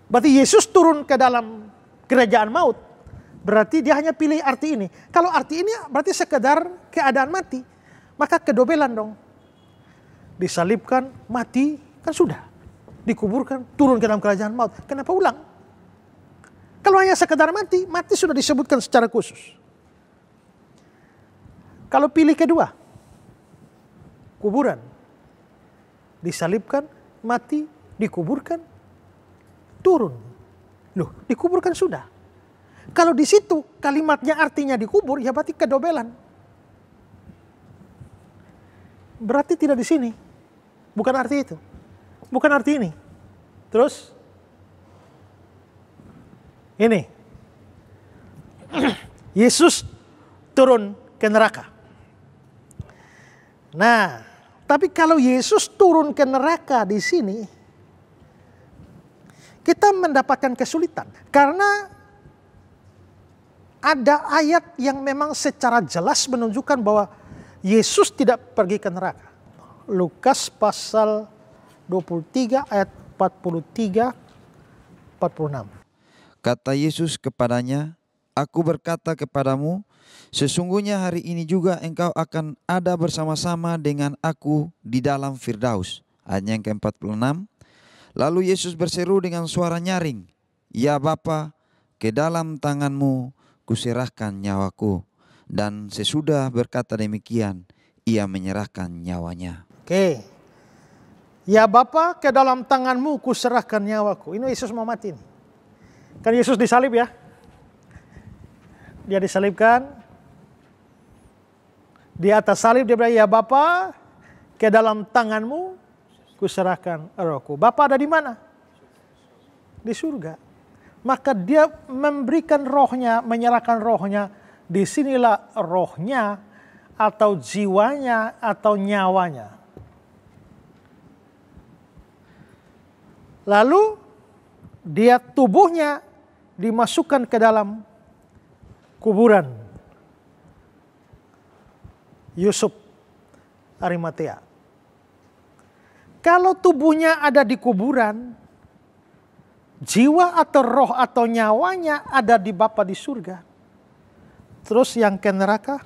Berarti Yesus turun ke dalam kerajaan maut. Berarti dia hanya pilih arti ini. Kalau arti ini berarti sekedar keadaan mati. Maka kedobelan dong. Disalibkan, mati, kan sudah. Dikuburkan, turun ke dalam kerajaan maut. Kenapa ulang? Kalau hanya sekedar mati, mati sudah disebutkan secara khusus. Kalau pilih kedua, kuburan. Disalibkan, mati, dikuburkan, turun. Loh, dikuburkan sudah. Kalau di situ kalimatnya artinya dikubur, ya berarti kedobelan. Berarti tidak di sini. Bukan arti itu. Bukan arti ini. Terus ini. Yesus turun ke neraka. Nah, tapi kalau Yesus turun ke neraka di sini, kita mendapatkan kesulitan. Karena ada ayat yang memang secara jelas menunjukkan bahwa Yesus tidak pergi ke neraka. Lukas pasal 23 ayat 43, 46. Kata Yesus kepadanya, "Aku berkata kepadamu, sesungguhnya hari ini juga engkau akan ada bersama-sama dengan aku di dalam Firdaus." Ayat yang ke-46. Lalu Yesus berseru dengan suara nyaring, "Ya Bapa, ke dalam tanganmu kuserahkan nyawaku." Dan sesudah berkata demikian, ia menyerahkan nyawanya. Oke. Ya Bapa, ke dalam tanganmu kuserahkan nyawaku. Ini Yesus mau mati. Kan Yesus disalib ya. Dia disalibkan. Di atas salib dia bilang, "Ya Bapa, ke dalam tanganmu kuserahkan rohku." Bapa ada di mana? Di surga. Maka dia memberikan rohnya, menyerahkan rohnya. Disinilah rohnya atau jiwanya atau nyawanya. Lalu dia tubuhnya dimasukkan ke dalam kuburan Yusuf Arimatea. Kalau tubuhnya ada di kuburan, jiwa atau roh atau nyawanya ada di Bapa di surga. Terus yang ke neraka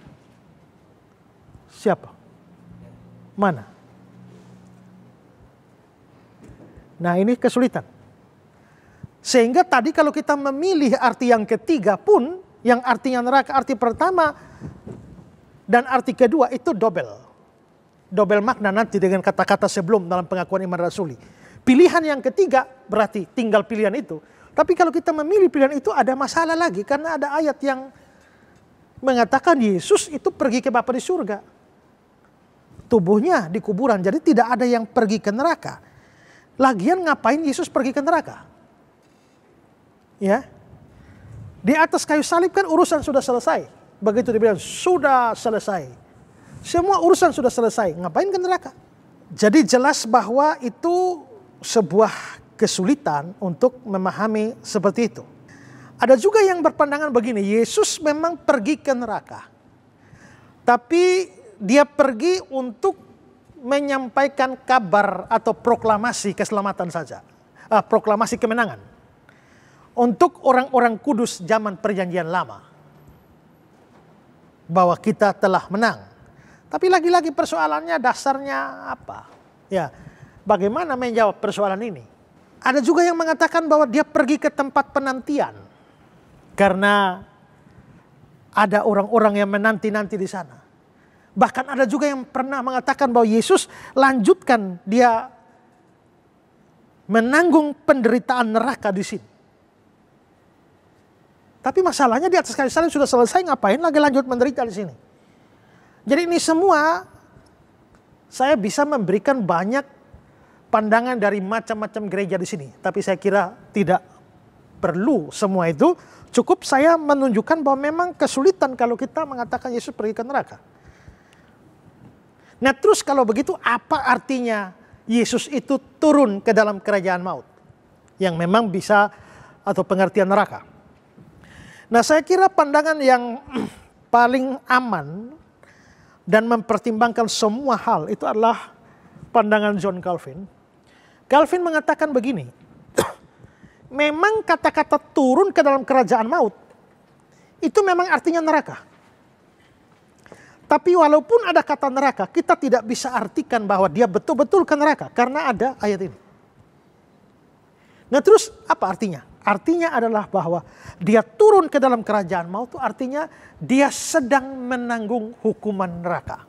siapa? Mana? Nah, ini kesulitan. Sehingga tadi kalau kita memilih arti yang ketiga pun, yang artinya neraka, arti pertama dan arti kedua itu double. Double makna nanti dengan kata-kata sebelum dalam pengakuan iman rasuli. Pilihan yang ketiga berarti tinggal pilihan itu. Tapi kalau kita memilih pilihan itu ada masalah lagi. Karena ada ayat yang mengatakan Yesus itu pergi ke Bapa di surga. Tubuhnya di kuburan, jadi tidak ada yang pergi ke neraka. Lagian ngapain Yesus pergi ke neraka? Ya, di atas kayu salib kan urusan sudah selesai. Begitu dibilang sudah selesai, semua urusan sudah selesai. Ngapain ke neraka? Jadi jelas bahwa itu sebuah kesulitan untuk memahami seperti itu. Ada juga yang berpandangan begini, Yesus memang pergi ke neraka, tapi dia pergi untuk menyampaikan kabar atau proklamasi keselamatan saja, proklamasi kemenangan. Untuk orang-orang kudus zaman perjanjian lama. Bahwa kita telah menang. Tapi lagi-lagi persoalannya dasarnya apa? Ya, bagaimana menjawab persoalan ini? Ada juga yang mengatakan bahwa dia pergi ke tempat penantian. Karena ada orang-orang yang menanti-nanti di sana. Bahkan ada juga yang pernah mengatakan bahwa Yesus lanjutkan dia menanggung penderitaan neraka di sini. Tapi masalahnya di atas kayu salib sudah selesai, ngapain lagi lanjut menderita di sini? Jadi ini semua saya bisa memberikan banyak pandangan dari macam-macam gereja di sini. Tapi saya kira tidak perlu semua itu. Cukup saya menunjukkan bahwa memang kesulitan kalau kita mengatakan Yesus pergi ke neraka. Nah terus kalau begitu apa artinya Yesus itu turun ke dalam kerajaan maut? Yang memang bisa atau pengertian neraka. Nah saya kira pandangan yang paling aman dan mempertimbangkan semua hal itu adalah pandangan John Calvin. Calvin mengatakan begini, memang kata-kata turun ke dalam kerajaan maut itu memang artinya neraka. Tapi walaupun ada kata neraka, kita tidak bisa artikan bahwa dia betul-betul ke neraka karena ada ayat ini. Nah terus apa artinya? Artinya adalah bahwa dia turun ke dalam kerajaan maut itu artinya dia sedang menanggung hukuman neraka.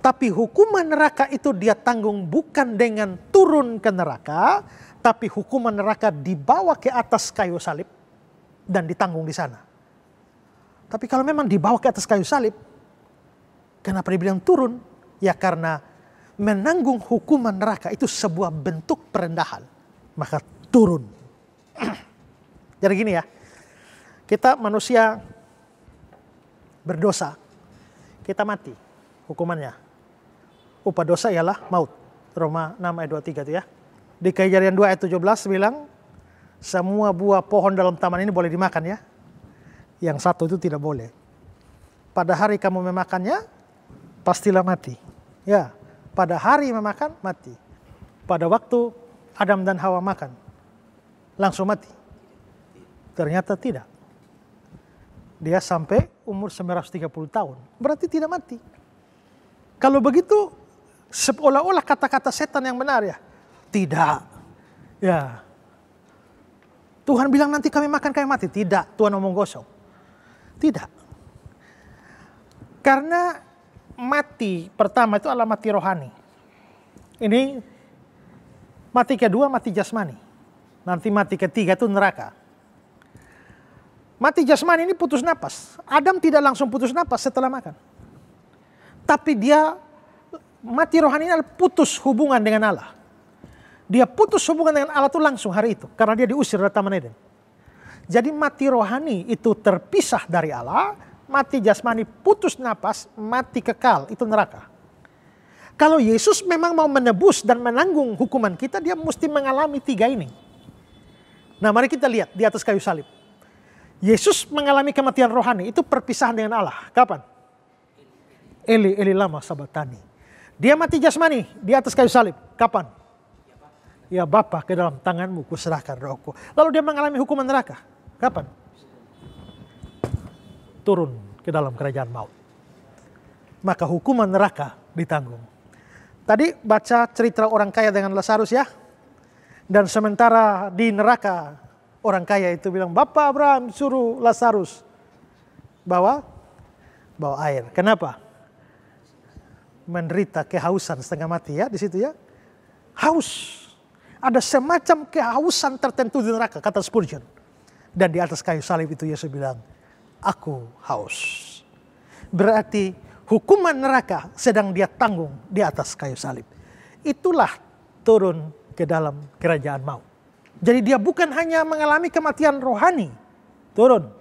Tapi hukuman neraka itu dia tanggung bukan dengan turun ke neraka, tapi hukuman neraka dibawa ke atas kayu salib dan ditanggung di sana. Tapi kalau memang dibawa ke atas kayu salib, kenapa dibilang turun? Ya karena menanggung hukuman neraka itu sebuah bentuk perendahan. Maka turun. Jadi gini ya, kita manusia berdosa, kita mati hukumannya. Upah dosa ialah maut. Roma 6 ayat 23 itu ya. Di Kejadian 2 ayat 17 bilang, semua buah pohon dalam taman ini boleh dimakan ya. Yang satu itu tidak boleh. Pada hari kamu memakannya, pastilah mati. Ya, pada hari memakan mati. Pada waktu Adam dan Hawa makan, langsung mati. Ternyata tidak. Dia sampai umur 930 tahun. Berarti tidak mati. Kalau begitu, seolah-olah kata-kata setan yang benar ya. Tidak. Ya. Tuhan bilang nanti kami makan kami mati. Tidak. Tuhan omong kosong. Tidak. Karena mati pertama itu adalah mati rohani. Ini mati kedua mati jasmani. Nanti mati ketiga itu neraka. Mati jasmani ini putus napas. Adam tidak langsung putus napas setelah makan. Tapi dia mati rohani ini adalah putus hubungan dengan Allah. Dia putus hubungan dengan Allah itu langsung hari itu. Karena dia diusir dari Taman Eden. Jadi mati rohani itu terpisah dari Allah. Mati jasmani putus napas, mati kekal, itu neraka. Kalau Yesus memang mau menebus dan menanggung hukuman kita, dia mesti mengalami tiga ini. Nah mari kita lihat di atas kayu salib. Yesus mengalami kematian rohani, itu perpisahan dengan Allah. Kapan? Eli, Eli lama sabatani. Dia mati jasmani di atas kayu salib. Kapan? Ya Bapa, ke dalam tanganmu kuserahkan rohku. Lalu dia mengalami hukuman neraka. Kapan? Turun ke dalam kerajaan maut. Maka hukuman neraka ditanggung. Tadi baca cerita orang kaya dengan Lazarus ya. Dan sementara di neraka, orang kaya itu bilang, Bapak Abraham suruh Lazarus bawa air. Kenapa? Menderita kehausan setengah mati ya di situ ya. Haus. Ada semacam kehausan tertentu di neraka, kata Spurgeon. Dan di atas kayu salib itu Yesus bilang, aku haus. Berarti hukuman neraka sedang dia tanggung di atas kayu salib. Itulah turun ke dalam kerajaan maut. Jadi dia bukan hanya mengalami kematian rohani, turun.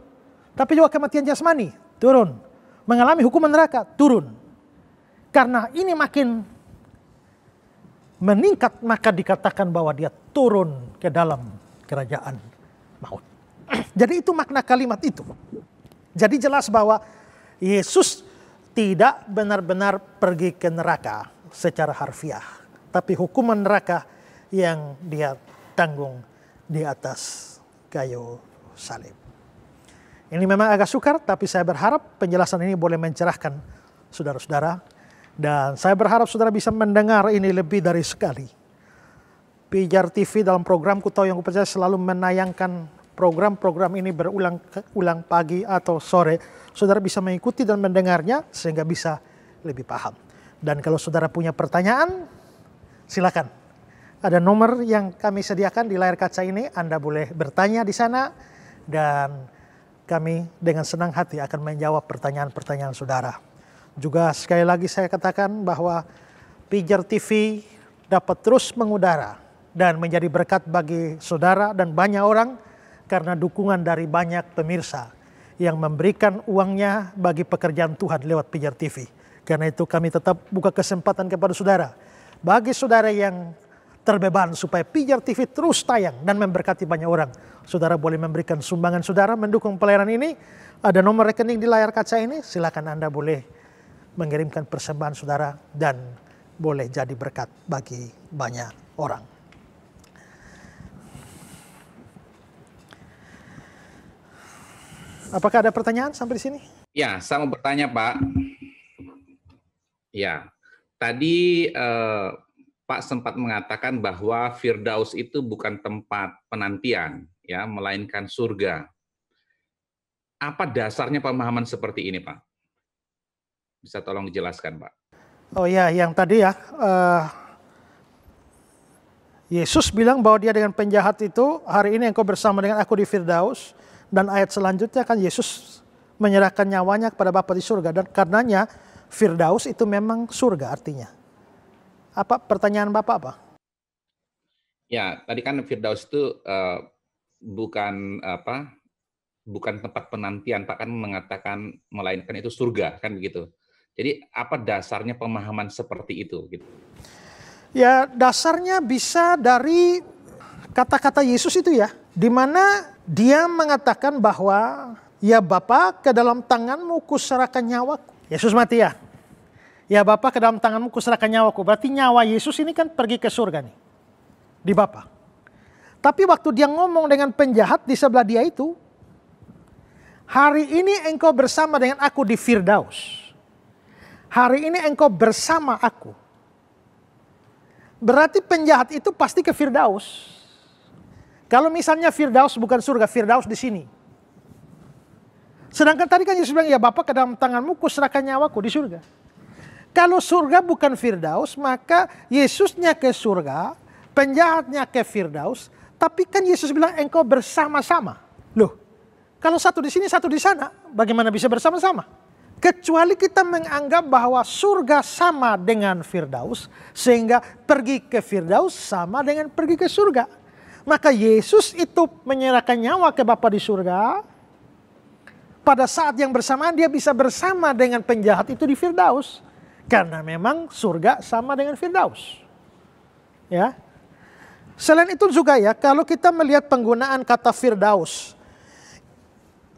Tapi juga kematian jasmani, turun. Mengalami hukuman neraka, turun. Karena ini makin meningkat, maka dikatakan bahwa dia turun ke dalam kerajaan maut. Jadi itu makna kalimat itu. Jadi jelas bahwa Yesus tidak benar-benar pergi ke neraka secara harfiah. Tapi hukuman neraka yang dia tanggung di atas kayu salib. Ini memang agak sukar, tapi saya berharap penjelasan ini boleh mencerahkan saudara-saudara. Dan saya berharap saudara bisa mendengar ini lebih dari sekali. Pijar TV dalam program Ku Tahu Yang Kupercaya selalu menayangkan program-program ini berulang pagi atau sore. Saudara bisa mengikuti dan mendengarnya sehingga bisa lebih paham. Dan kalau saudara punya pertanyaan, silakan. Ada nomor yang kami sediakan di layar kaca ini, Anda boleh bertanya di sana dan kami dengan senang hati akan menjawab pertanyaan-pertanyaan saudara. Juga sekali lagi saya katakan bahwa Pijar TV dapat terus mengudara dan menjadi berkat bagi saudara dan banyak orang karena dukungan dari banyak pemirsa yang memberikan uangnya bagi pekerjaan Tuhan lewat Pijar TV. Karena itu kami tetap buka kesempatan kepada saudara. Bagi saudara yang terbeban supaya Pijar TV terus tayang dan memberkati banyak orang, saudara boleh memberikan sumbangan saudara mendukung pelayanan ini. Ada nomor rekening di layar kaca ini, silakan Anda boleh mengirimkan persembahan saudara dan boleh jadi berkat bagi banyak orang. Apakah ada pertanyaan sampai di sini? Ya, saya mau bertanya Pak. Ya, tadi Pak sempat mengatakan bahwa Firdaus itu bukan tempat penantian, ya, melainkan surga. Apa dasarnya pemahaman seperti ini, Pak? Bisa tolong dijelaskan, Pak? Oh ya, yang tadi ya, Yesus bilang bahwa dia dengan penjahat itu, hari ini engkau bersama dengan aku di Firdaus, dan ayat selanjutnya kan Yesus menyerahkan nyawanya kepada Bapa di surga, dan karenanya Firdaus itu memang surga artinya. Apa pertanyaan Bapak apa? Ya, tadi kan Firdaus itu bukan tempat penantian, Pak kan mengatakan melainkan itu surga, kan begitu. Jadi apa dasarnya pemahaman seperti itu? Gitu? Ya dasarnya bisa dari kata-kata Yesus itu ya, di mana dia mengatakan bahwa ya Bapa, ke dalam tanganmu kuserahkan nyawaku. Yesus mati ya. Ya Bapa, ke dalam tanganmu kuserahkan nyawaku. Berarti nyawa Yesus ini kan pergi ke surga nih. Di Bapa. Tapi waktu dia ngomong dengan penjahat di sebelah dia itu, hari ini engkau bersama dengan aku di Firdaus. Hari ini engkau bersama aku. Berarti penjahat itu pasti ke Firdaus. Kalau misalnya Firdaus bukan surga, Firdaus di sini. Sedangkan tadi kan Yesus bilang, ya Bapa, ke dalam tanganmu kuserahkan nyawaku di surga. Kalau surga bukan Firdaus, maka Yesusnya ke surga, penjahatnya ke Firdaus, tapi kan Yesus bilang engkau bersama-sama. Loh, kalau satu di sini, satu di sana, bagaimana bisa bersama-sama? Kecuali kita menganggap bahwa surga sama dengan Firdaus, sehingga pergi ke Firdaus sama dengan pergi ke surga. Maka Yesus itu menyerahkan nyawa ke Bapa di surga, pada saat yang bersamaan dia bisa bersama dengan penjahat itu di Firdaus. Karena memang surga sama dengan Firdaus. Ya. Selain itu juga ya, kalau kita melihat penggunaan kata Firdaus,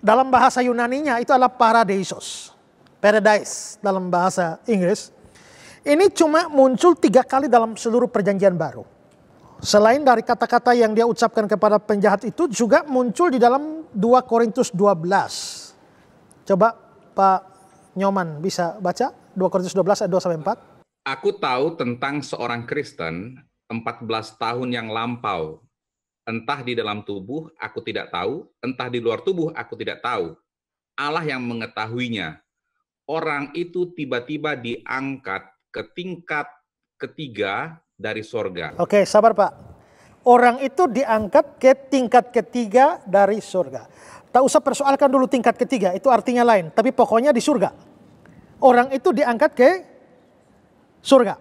dalam bahasa Yunaninya itu adalah paradeisos. Paradise dalam bahasa Inggris. Ini cuma muncul 3 kali dalam seluruh perjanjian baru. Selain dari kata-kata yang dia ucapkan kepada penjahat itu, juga muncul di dalam 2 Korintus 12. Coba Pak Nyoman bisa baca 2 Korintus 12 ayat 2-4. Aku tahu tentang seorang Kristen 14 tahun yang lampau. Entah di dalam tubuh aku tidak tahu, entah di luar tubuh aku tidak tahu. Allah yang mengetahuinya. Orang itu tiba-tiba diangkat ke tingkat ketiga dari sorga. Oke, sabar Pak. Orang itu diangkat ke tingkat ketiga dari surga. Tak usah persoalkan dulu tingkat ketiga, itu artinya lain. Tapi pokoknya di surga. Orang itu diangkat ke surga.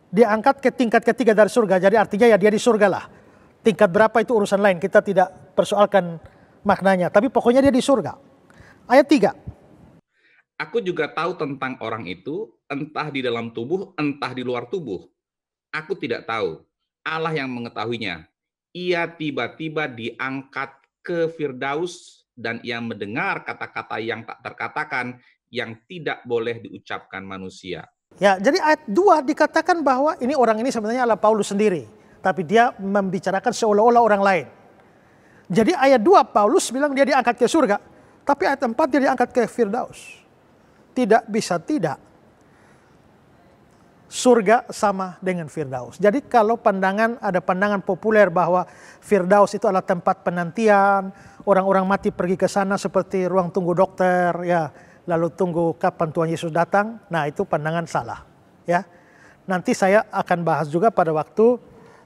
Diangkat ke tingkat ketiga dari surga. Jadi artinya ya dia di surga lah. Tingkat berapa itu urusan lain. Kita tidak persoalkan maknanya. Tapi pokoknya dia di surga. Ayat 3. Aku juga tahu tentang orang itu, entah di dalam tubuh, entah di luar tubuh. Aku tidak tahu. Allah yang mengetahuinya. Ia tiba-tiba diangkat ke Firdaus dan ia mendengar kata-kata yang tak terkatakan yang tidak boleh diucapkan manusia. Ya, jadi ayat 2 dikatakan bahwa orang ini sebenarnya adalah Paulus sendiri. Tapi dia membicarakan seolah-olah orang lain. Jadi ayat 2 Paulus bilang dia diangkat ke surga. Tapi ayat 4 dia diangkat ke Firdaus. Tidak bisa tidak. Surga sama dengan Firdaus. Jadi kalau ada pandangan populer bahwa Firdaus itu adalah tempat penantian, orang-orang mati pergi ke sana seperti ruang tunggu dokter, ya, lalu tunggu kapan Tuhan Yesus datang. Nah, itu pandangan salah, ya. Nanti saya akan bahas juga pada waktu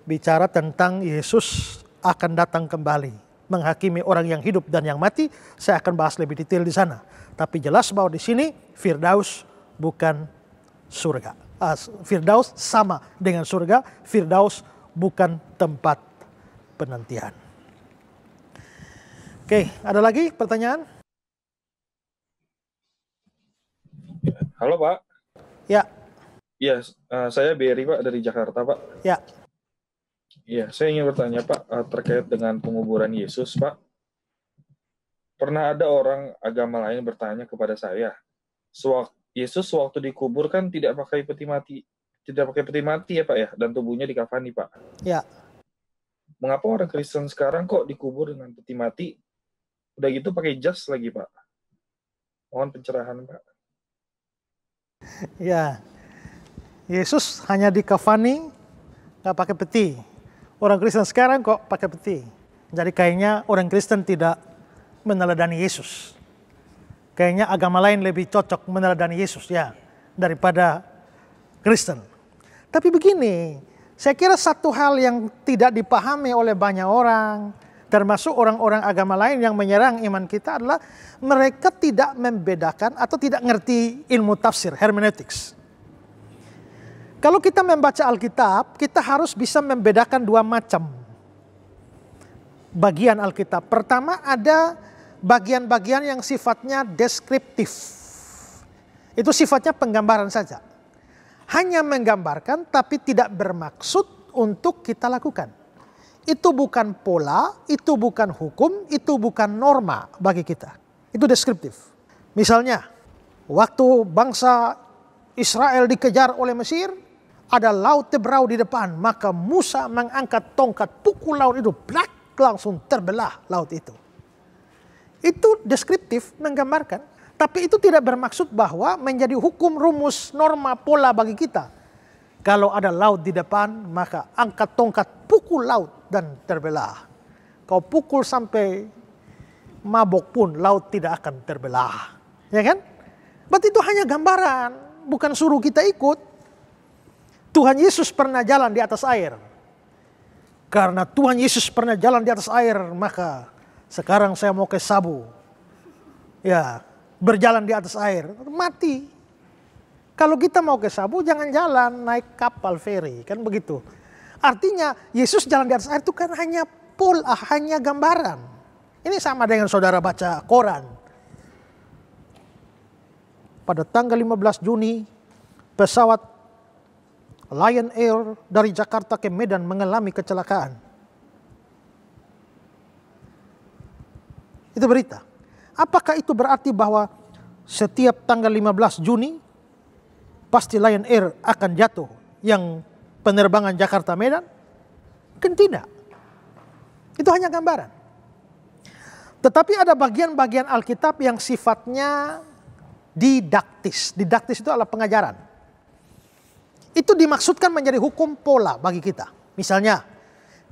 bicara tentang Yesus akan datang kembali menghakimi orang yang hidup dan yang mati. Saya akan bahas lebih detail di sana. Tapi jelas bahwa di sini Firdaus bukan surga. Firdaus sama dengan surga. Firdaus bukan tempat penantian. Oke, ada lagi pertanyaan? Halo Pak. Ya. Ya, saya Berry Pak dari Jakarta Pak. Ya. Ya, saya ingin bertanya Pak terkait dengan penguburan Yesus Pak. Pernah ada orang agama lain bertanya kepada saya, Yesus waktu dikubur kan tidak pakai peti mati ya Pak ya, dan tubuhnya dikafani Pak. Ya. Mengapa orang Kristen sekarang kok dikubur dengan peti mati? Udah gitu pakai jas lagi Pak. Mohon pencerahan Pak. Ya. Yesus hanya dikafani, nggak pakai peti. Orang Kristen sekarang kok pakai peti. Jadi kayaknya orang Kristen tidak meneladani Yesus. Kayaknya agama lain lebih cocok meneladani Yesus ya daripada Kristen. Tapi begini, saya kira satu hal yang tidak dipahami oleh banyak orang, termasuk orang-orang agama lain yang menyerang iman kita adalah mereka tidak membedakan atau tidak ngerti ilmu tafsir, hermeneutics. Kalau kita membaca Alkitab, kita harus bisa membedakan 2 macam bagian Alkitab. Pertama ada bagian-bagian yang sifatnya deskriptif. Itu sifatnya penggambaran saja. Hanya menggambarkan tapi tidak bermaksud untuk kita lakukan. Itu bukan pola, itu bukan hukum, itu bukan norma bagi kita. Itu deskriptif. Misalnya, waktu bangsa Israel dikejar oleh Mesir, ada laut Tebrau di depan, maka Musa mengangkat tongkat, pukul laut itu, blak, langsung terbelah laut itu. Itu deskriptif, menggambarkan. Tapi itu tidak bermaksud bahwa menjadi hukum, rumus, norma, pola bagi kita. Kalau ada laut di depan, maka angkat tongkat, pukul laut dan terbelah. Kau pukul sampai mabok pun, laut tidak akan terbelah. Ya kan? Berarti itu hanya gambaran, bukan suruh kita ikut. Tuhan Yesus pernah jalan di atas air. Karena Tuhan Yesus pernah jalan di atas air, maka sekarang saya mau ke Sabu. Ya, berjalan di atas air, mati. Kalau kita mau ke Sabu, jangan jalan, naik kapal feri, kan begitu. Artinya Yesus jalan di atas air itu kan hanya pola, hanya gambaran. Ini sama dengan saudara baca koran. Pada tanggal 15 Juni, pesawat Lion Air dari Jakarta ke Medan mengalami kecelakaan. Itu berita. Apakah itu berarti bahwa setiap tanggal 15 Juni pasti Lion Air akan jatuh yang penerbangan Jakarta Medan? Kan tidak. Itu hanya gambaran. Tetapi ada bagian-bagian Alkitab yang sifatnya didaktis. Didaktis itu adalah pengajaran. Itu dimaksudkan menjadi hukum pola bagi kita. Misalnya,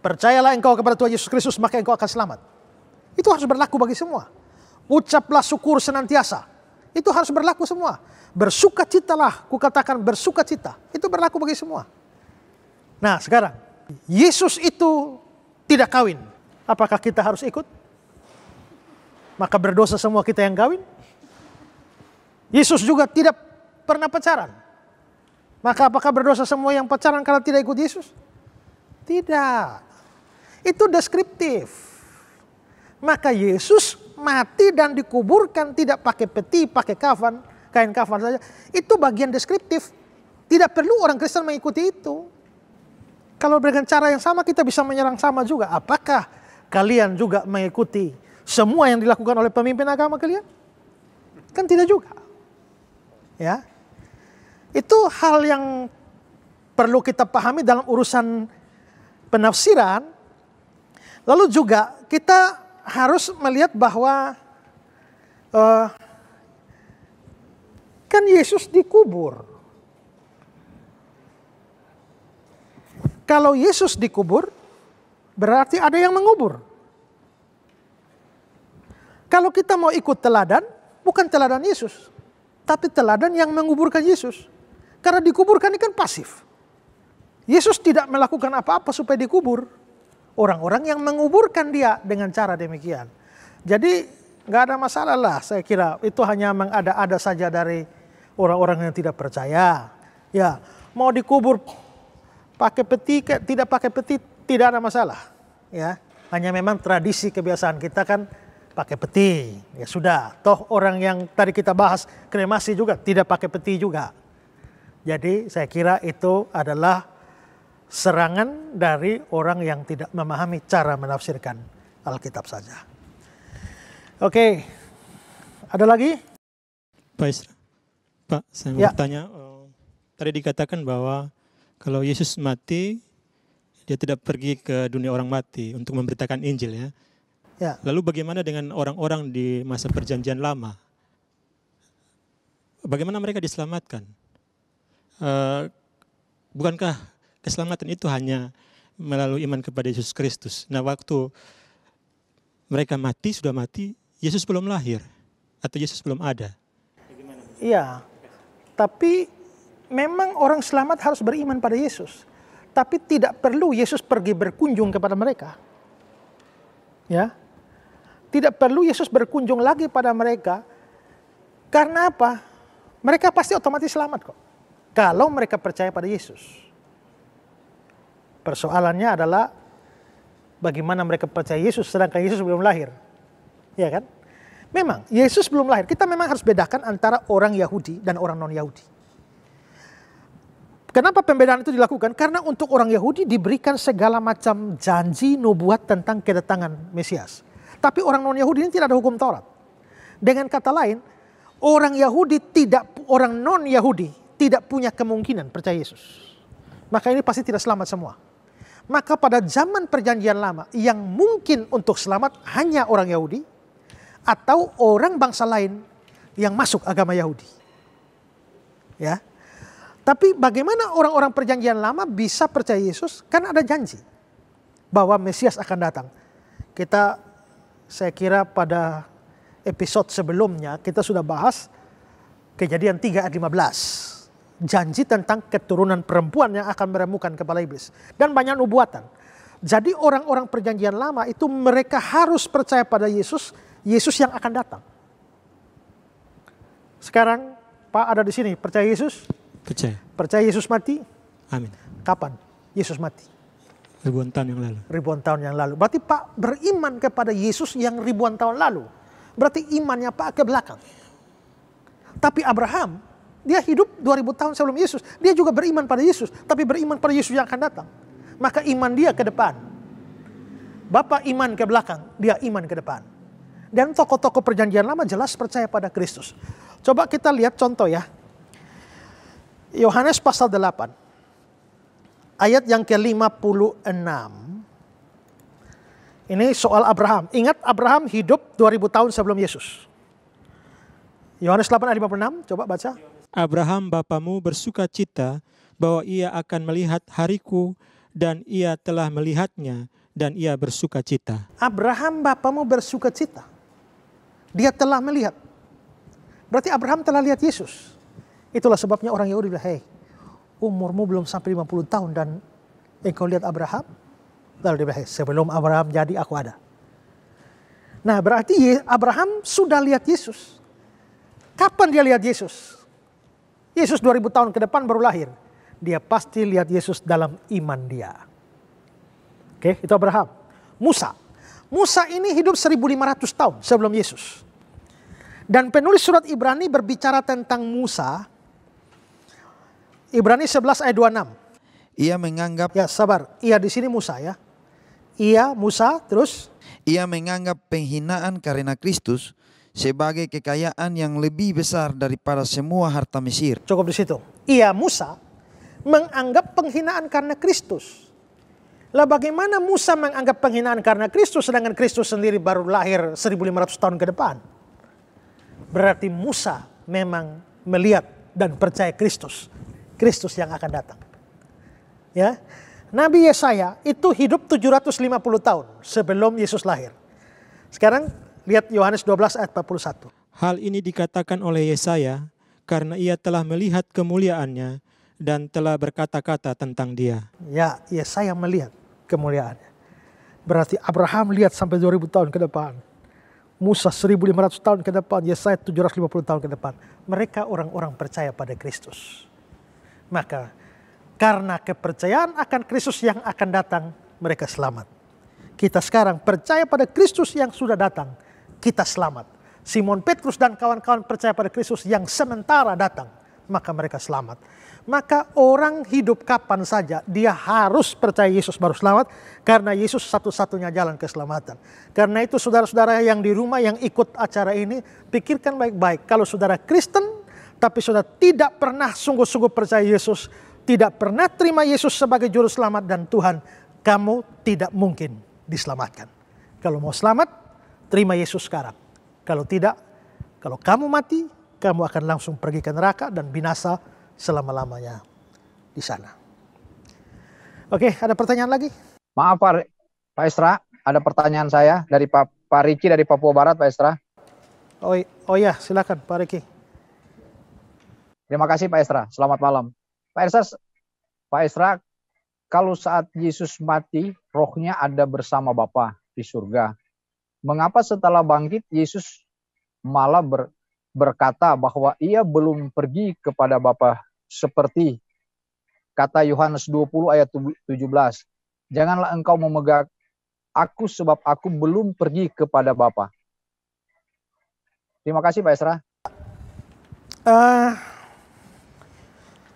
percayalah engkau kepada Tuhan Yesus Kristus maka engkau akan selamat. Itu harus berlaku bagi semua. Ucaplah syukur senantiasa. Itu harus berlaku semua. Bersukacitalah, kukatakan bersukacita. Itu berlaku bagi semua. Nah sekarang, Yesus itu tidak kawin. Apakah kita harus ikut? Maka berdosa semua kita yang kawin. Yesus juga tidak pernah pacaran. Maka apakah berdosa semua yang pacaran kalau tidak ikut Yesus? Tidak. Itu deskriptif. Maka Yesus mati dan dikuburkan tidak pakai peti, pakai kafan, kain kafan saja. Itu bagian deskriptif. Tidak perlu orang Kristen mengikuti itu. Kalau dengan cara yang sama kita bisa menyerang sama juga. Apakah kalian juga mengikuti semua yang dilakukan oleh pemimpin agama kalian? Kan tidak juga. Ya. Itu hal yang perlu kita pahami dalam urusan penafsiran. Lalu juga kita harus melihat bahwa kan Yesus dikubur. Kalau Yesus dikubur, berarti ada yang mengubur. Kalau kita mau ikut teladan, bukan teladan Yesus, tapi teladan yang menguburkan Yesus. Karena dikuburkan ini kan pasif. Yesus tidak melakukan apa-apa supaya dikubur. Orang-orang yang menguburkan dia dengan cara demikian. Jadi nggak ada masalah lah, saya kira itu hanya mengada-ada saja dari orang-orang yang tidak percaya. Ya, mau dikubur pakai peti, tidak pakai peti, tidak ada masalah. Ya, hanya memang tradisi kebiasaan kita kan pakai peti. Ya sudah, toh orang yang tadi kita bahas kremasi juga tidak pakai peti juga. Jadi saya kira itu adalah serangan dari orang yang tidak memahami cara menafsirkan Alkitab saja. Oke, ada lagi? Pak, saya mau bertanya. Tadi dikatakan bahwa kalau Yesus mati, dia tidak pergi ke dunia orang mati untuk memberitakan Injil ya. Ya. Lalu bagaimana dengan orang-orang di masa perjanjian lama? Bagaimana mereka diselamatkan? Bukankah keselamatan itu hanya melalui iman kepada Yesus Kristus? Nah, waktu mereka mati, sudah mati, Yesus belum lahir atau Yesus belum ada. Iya, tapi memang orang selamat harus beriman pada Yesus. Tapi tidak perlu Yesus pergi berkunjung kepada mereka. Ya, tidak perlu Yesus berkunjung lagi pada mereka. Karena apa? Mereka pasti otomatis selamat kok. Kalau mereka percaya pada Yesus. Persoalannya adalah bagaimana mereka percaya Yesus sedangkan Yesus belum lahir. Ya kan? Memang Yesus belum lahir. Kita memang harus bedakan antara orang Yahudi dan orang non-Yahudi. Kenapa pembedaan itu dilakukan? Karena untuk orang Yahudi diberikan segala macam janji nubuat tentang kedatangan Mesias. Tapi orang non-Yahudi ini tidak ada hukum Taurat. Dengan kata lain, orang non-Yahudi tidak punya kemungkinan percaya Yesus. Maka ini pasti tidak selamat semua. Maka pada zaman perjanjian lama yang mungkin untuk selamat hanya orang Yahudi atau orang bangsa lain yang masuk agama Yahudi. Ya. Tapi bagaimana orang-orang perjanjian lama bisa percaya Yesus? Kan ada janji bahwa Mesias akan datang. Saya kira pada episode sebelumnya kita sudah bahas Kejadian 3 ayat 15. Janji tentang keturunan perempuan yang akan meremukan kepala iblis. Dan banyak nubuatan. Jadi orang-orang perjanjian lama itu mereka harus percaya pada Yesus, Yesus yang akan datang. Sekarang Pak ada di sini, percaya Yesus? Percaya. Percaya Yesus mati? Amin. Kapan Yesus mati? Ribuan tahun yang lalu. Ribuan tahun yang lalu. Berarti Pak beriman kepada Yesus yang ribuan tahun lalu. Berarti imannya Pak ke belakang. Tapi Abraham, dia hidup 2000 tahun sebelum Yesus. Dia juga beriman pada Yesus. Tapi beriman pada Yesus yang akan datang. Maka iman dia ke depan. Bapak iman ke belakang, dia iman ke depan. Dan tokoh-tokoh perjanjian lama jelas percaya pada Kristus. Coba kita lihat contoh ya. Yohanes pasal 8. Ayat yang ke-56. Ini soal Abraham. Ingat Abraham hidup 2000 tahun sebelum Yesus. Yohanes 8 ayat 56, coba baca. Abraham bapamu bersuka cita bahwa ia akan melihat hariku dan ia telah melihatnya dan ia bersuka cita. Abraham bapamu bersuka cita. Dia telah melihat. Berarti Abraham telah lihat Yesus. Itulah sebabnya orang Yahudi bilang, hei, umurmu belum sampai 50 tahun dan engkau lihat Abraham? Lalu dia bilang, hey, sebelum Abraham jadi aku ada. Nah berarti Abraham sudah lihat Yesus. Kapan dia lihat Yesus? Yesus 2000 tahun ke depan baru lahir. Dia pasti lihat Yesus dalam iman dia. Oke, itu Abraham. Musa. Musa ini hidup 1500 tahun sebelum Yesus. Dan penulis surat Ibrani berbicara tentang Musa. Ibrani 11 ayat 26. Ia menganggap, Ya sabar, ia di sini Musa ya. Ia Musa terus. ia menganggap penghinaan karena Kristus sebagai kekayaan yang lebih besar daripada semua harta Mesir. Cukup di situ. Ia Musa menganggap penghinaan karena Kristus. Lah bagaimana Musa menganggap penghinaan karena Kristus sedangkan Kristus sendiri baru lahir 1500 tahun ke depan? Berarti Musa memang melihat dan percaya Kristus. Kristus yang akan datang. Ya. Nabi Yesaya itu hidup 750 tahun sebelum Yesus lahir. Sekarang lihat Yohanes 12 ayat 41. Hal ini dikatakan oleh Yesaya karena ia telah melihat kemuliaannya dan telah berkata-kata tentang dia. Ya, Yesaya melihat kemuliaannya. Berarti Abraham lihat sampai 2000 tahun ke depan. Musa 1500 tahun ke depan, Yesaya 750 tahun ke depan. Mereka orang-orang percaya pada Kristus. Maka karena kepercayaan akan Kristus yang akan datang, mereka selamat. Kita sekarang percaya pada Kristus yang sudah datang, kita selamat. Simon Petrus dan kawan-kawan percaya pada Kristus yang sementara datang, maka mereka selamat. Maka orang hidup kapan saja dia harus percaya Yesus baru selamat, karena Yesus satu-satunya jalan keselamatan. Karena itu saudara-saudara yang di rumah yang ikut acara ini, pikirkan baik-baik. Kalau saudara Kristen tapi saudara tidak pernah sungguh-sungguh percaya Yesus, tidak pernah terima Yesus sebagai juru selamat dan Tuhan, kamu tidak mungkin diselamatkan. Kalau mau selamat, terima Yesus sekarang. Kalau tidak, kalau kamu mati, kamu akan langsung pergi ke neraka dan binasa selama-lamanya di sana. Oke, ada pertanyaan lagi? Maaf Pak Estra, ada pertanyaan saya dari Pak Riki dari Papua Barat, Pak Estra. Oh ya, silakan Pak Riki. Terima kasih Pak Estra, selamat malam. Pak Estra, kalau saat Yesus mati, rohnya ada bersama Bapa di surga. Mengapa setelah bangkit, Yesus malah berkata bahwa ia belum pergi kepada Bapa seperti kata Yohanes 20 ayat 17. Janganlah engkau memegang aku sebab aku belum pergi kepada Bapa. Terima kasih Pak Esra.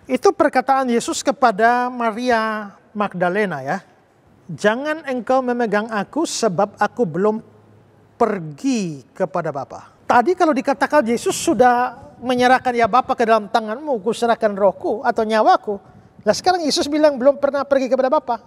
Itu perkataan Yesus kepada Maria Magdalena ya. Jangan engkau memegang aku sebab aku belum pergi kepada Bapa. Tadi kalau dikatakan Yesus sudah menyerahkan ya Bapa ke dalam tanganmu, kuserahkan rohku atau nyawaku. Nah sekarang Yesus bilang belum pernah pergi kepada Bapa.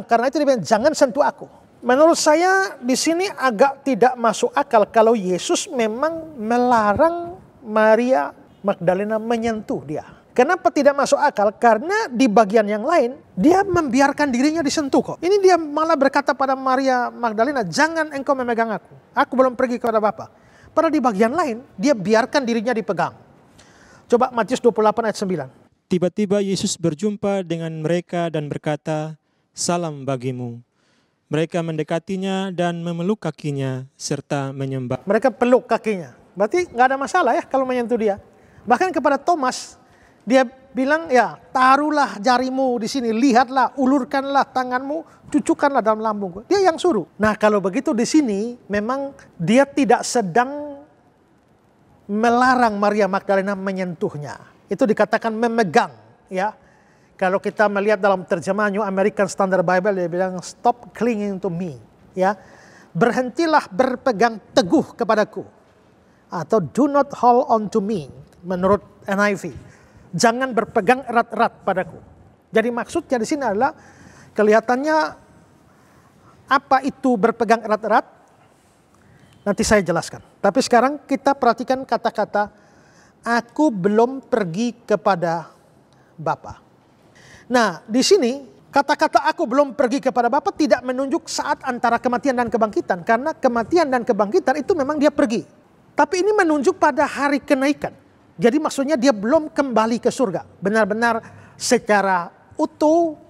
Karena itu dia bilang jangan sentuh aku. Menurut saya di sini agak tidak masuk akal kalau Yesus memang melarang Maria Magdalena menyentuh dia. Kenapa tidak masuk akal? Karena di bagian yang lain dia membiarkan dirinya disentuh kok. Ini dia malah berkata pada Maria Magdalena, jangan engkau memegang aku. Aku belum pergi kepada Bapa. Padahal di bagian lain dia biarkan dirinya dipegang. Coba Matius 28 ayat 9. Tiba-tiba Yesus berjumpa dengan mereka dan berkata, salam bagimu. Mereka mendekatinya dan memeluk kakinya serta menyembah. Mereka peluk kakinya. Berarti nggak ada masalah ya kalau menyentuh dia. Bahkan kepada Thomas, dia bilang ya taruhlah jarimu di sini, lihatlah, ulurkanlah tanganmu, cucukkanlah dalam lambungku. Dia yang suruh. Nah kalau begitu di sini memang dia tidak sedang melarang Maria Magdalena menyentuhnya. Itu dikatakan memegang ya. Kalau kita melihat dalam terjemahan New American Standard Bible, dia bilang stop clinging to me, ya, berhentilah berpegang teguh kepadaku, atau do not hold on to me, menurut NIV, jangan berpegang erat-erat padaku. Jadi maksudnya di sini adalah kelihatannya apa itu berpegang erat-erat, nanti saya jelaskan. Tapi sekarang kita perhatikan kata-kata, aku belum pergi kepada Bapa. Nah, di sini kata-kata aku belum pergi kepada Bapa tidak menunjuk saat antara kematian dan kebangkitan. Karena kematian dan kebangkitan itu memang dia pergi. Tapi ini menunjuk pada hari kenaikan. Jadi maksudnya dia belum kembali ke surga. Benar-benar secara utuh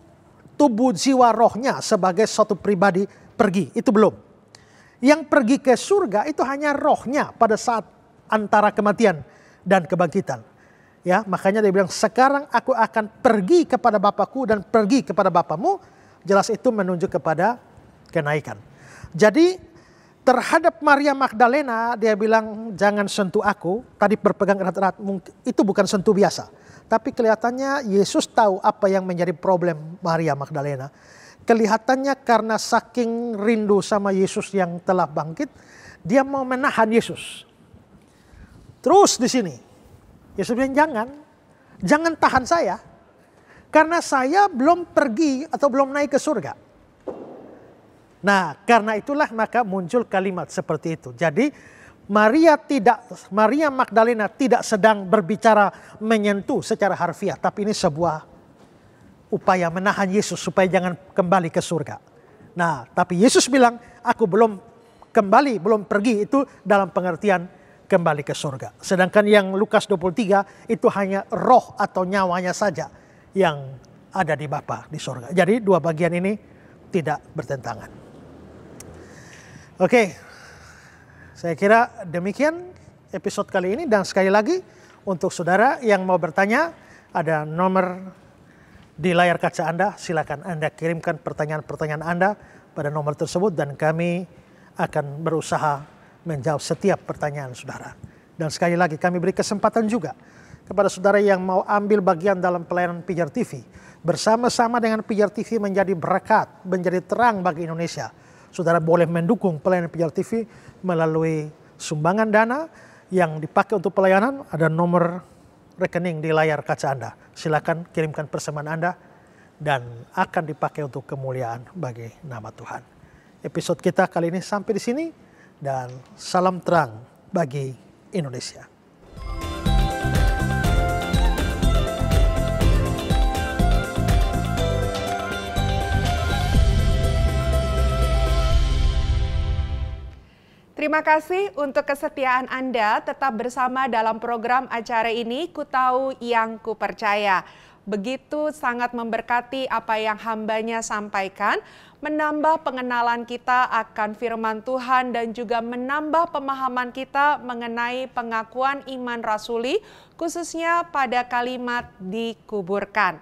tubuh jiwa rohnya sebagai suatu pribadi pergi. Itu belum. Yang pergi ke surga itu hanya rohnya pada saat antara kematian dan kebangkitan. Ya, makanya dia bilang sekarang aku akan pergi kepada Bapakku dan pergi kepada Bapamu. Jelas itu menunjuk kepada kenaikan. Jadi terhadap Maria Magdalena dia bilang jangan sentuh aku. Tadi berpegang erat-erat, itu bukan sentuh biasa. Tapi kelihatannya Yesus tahu apa yang menjadi problem Maria Magdalena. Kelihatannya karena saking rindu sama Yesus yang telah bangkit, dia mau menahan Yesus. Terus di sini Yesus bilang jangan tahan saya. Karena saya belum pergi atau belum naik ke surga. Nah karena itulah maka muncul kalimat seperti itu. Jadi Maria Magdalena tidak sedang berbicara menyentuh secara harfiah. Tapi ini sebuah upaya menahan Yesus supaya jangan kembali ke surga. Nah tapi Yesus bilang aku belum kembali, belum pergi, itu dalam pengertian kembali ke surga. Sedangkan yang Lukas 23 itu hanya roh atau nyawanya saja yang ada di Bapa di surga. Jadi dua bagian ini tidak bertentangan. Oke, saya kira demikian episode kali ini. Dan sekali lagi untuk saudara yang mau bertanya, ada nomor di layar kaca Anda. Silakan Anda kirimkan pertanyaan-pertanyaan Anda pada nomor tersebut dan kami akan berusaha menjawab setiap pertanyaan saudara. Dan sekali lagi kami beri kesempatan juga kepada saudara yang mau ambil bagian dalam pelayanan Pijar TV. Bersama-sama dengan Pijar TV menjadi berkat, menjadi terang bagi Indonesia. Saudara boleh mendukung pelayanan Pijar TV melalui sumbangan dana yang dipakai untuk pelayanan. Ada nomor rekening di layar kaca Anda. Silakan kirimkan persembahan Anda dan akan dipakai untuk kemuliaan bagi nama Tuhan. Episode kita kali ini sampai di sini. Dan salam terang bagi Indonesia. Terima kasih untuk kesetiaan Anda tetap bersama dalam program acara ini, Ku Tahu Yang Ku Percaya. Begitu sangat memberkati apa yang hambanya sampaikan, menambah pengenalan kita akan firman Tuhan dan juga menambah pemahaman kita mengenai pengakuan iman rasuli, khususnya pada kalimat dikuburkan.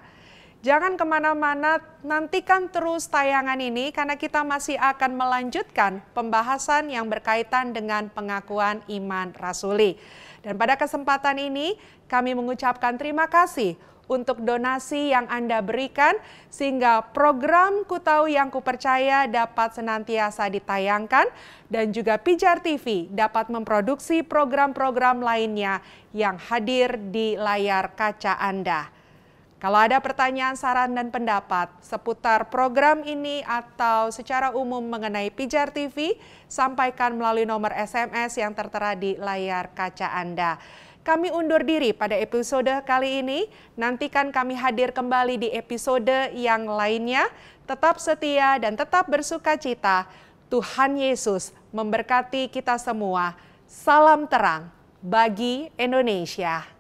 Jangan kemana-mana, nantikan terus tayangan ini karena kita masih akan melanjutkan pembahasan yang berkaitan dengan pengakuan iman rasuli. Dan pada kesempatan ini kami mengucapkan terima kasih untuk donasi yang Anda berikan sehingga program Ku Tahu Yang Ku Percaya dapat senantiasa ditayangkan dan juga Pijar TV dapat memproduksi program-program lainnya yang hadir di layar kaca Anda. Kalau ada pertanyaan, saran, dan pendapat seputar program ini atau secara umum mengenai Pijar TV, sampaikan melalui nomor SMS yang tertera di layar kaca Anda. Kami undur diri pada episode kali ini. Nantikan kami hadir kembali di episode yang lainnya. Tetap setia dan tetap bersukacita. Tuhan Yesus memberkati kita semua. Salam terang bagi Indonesia.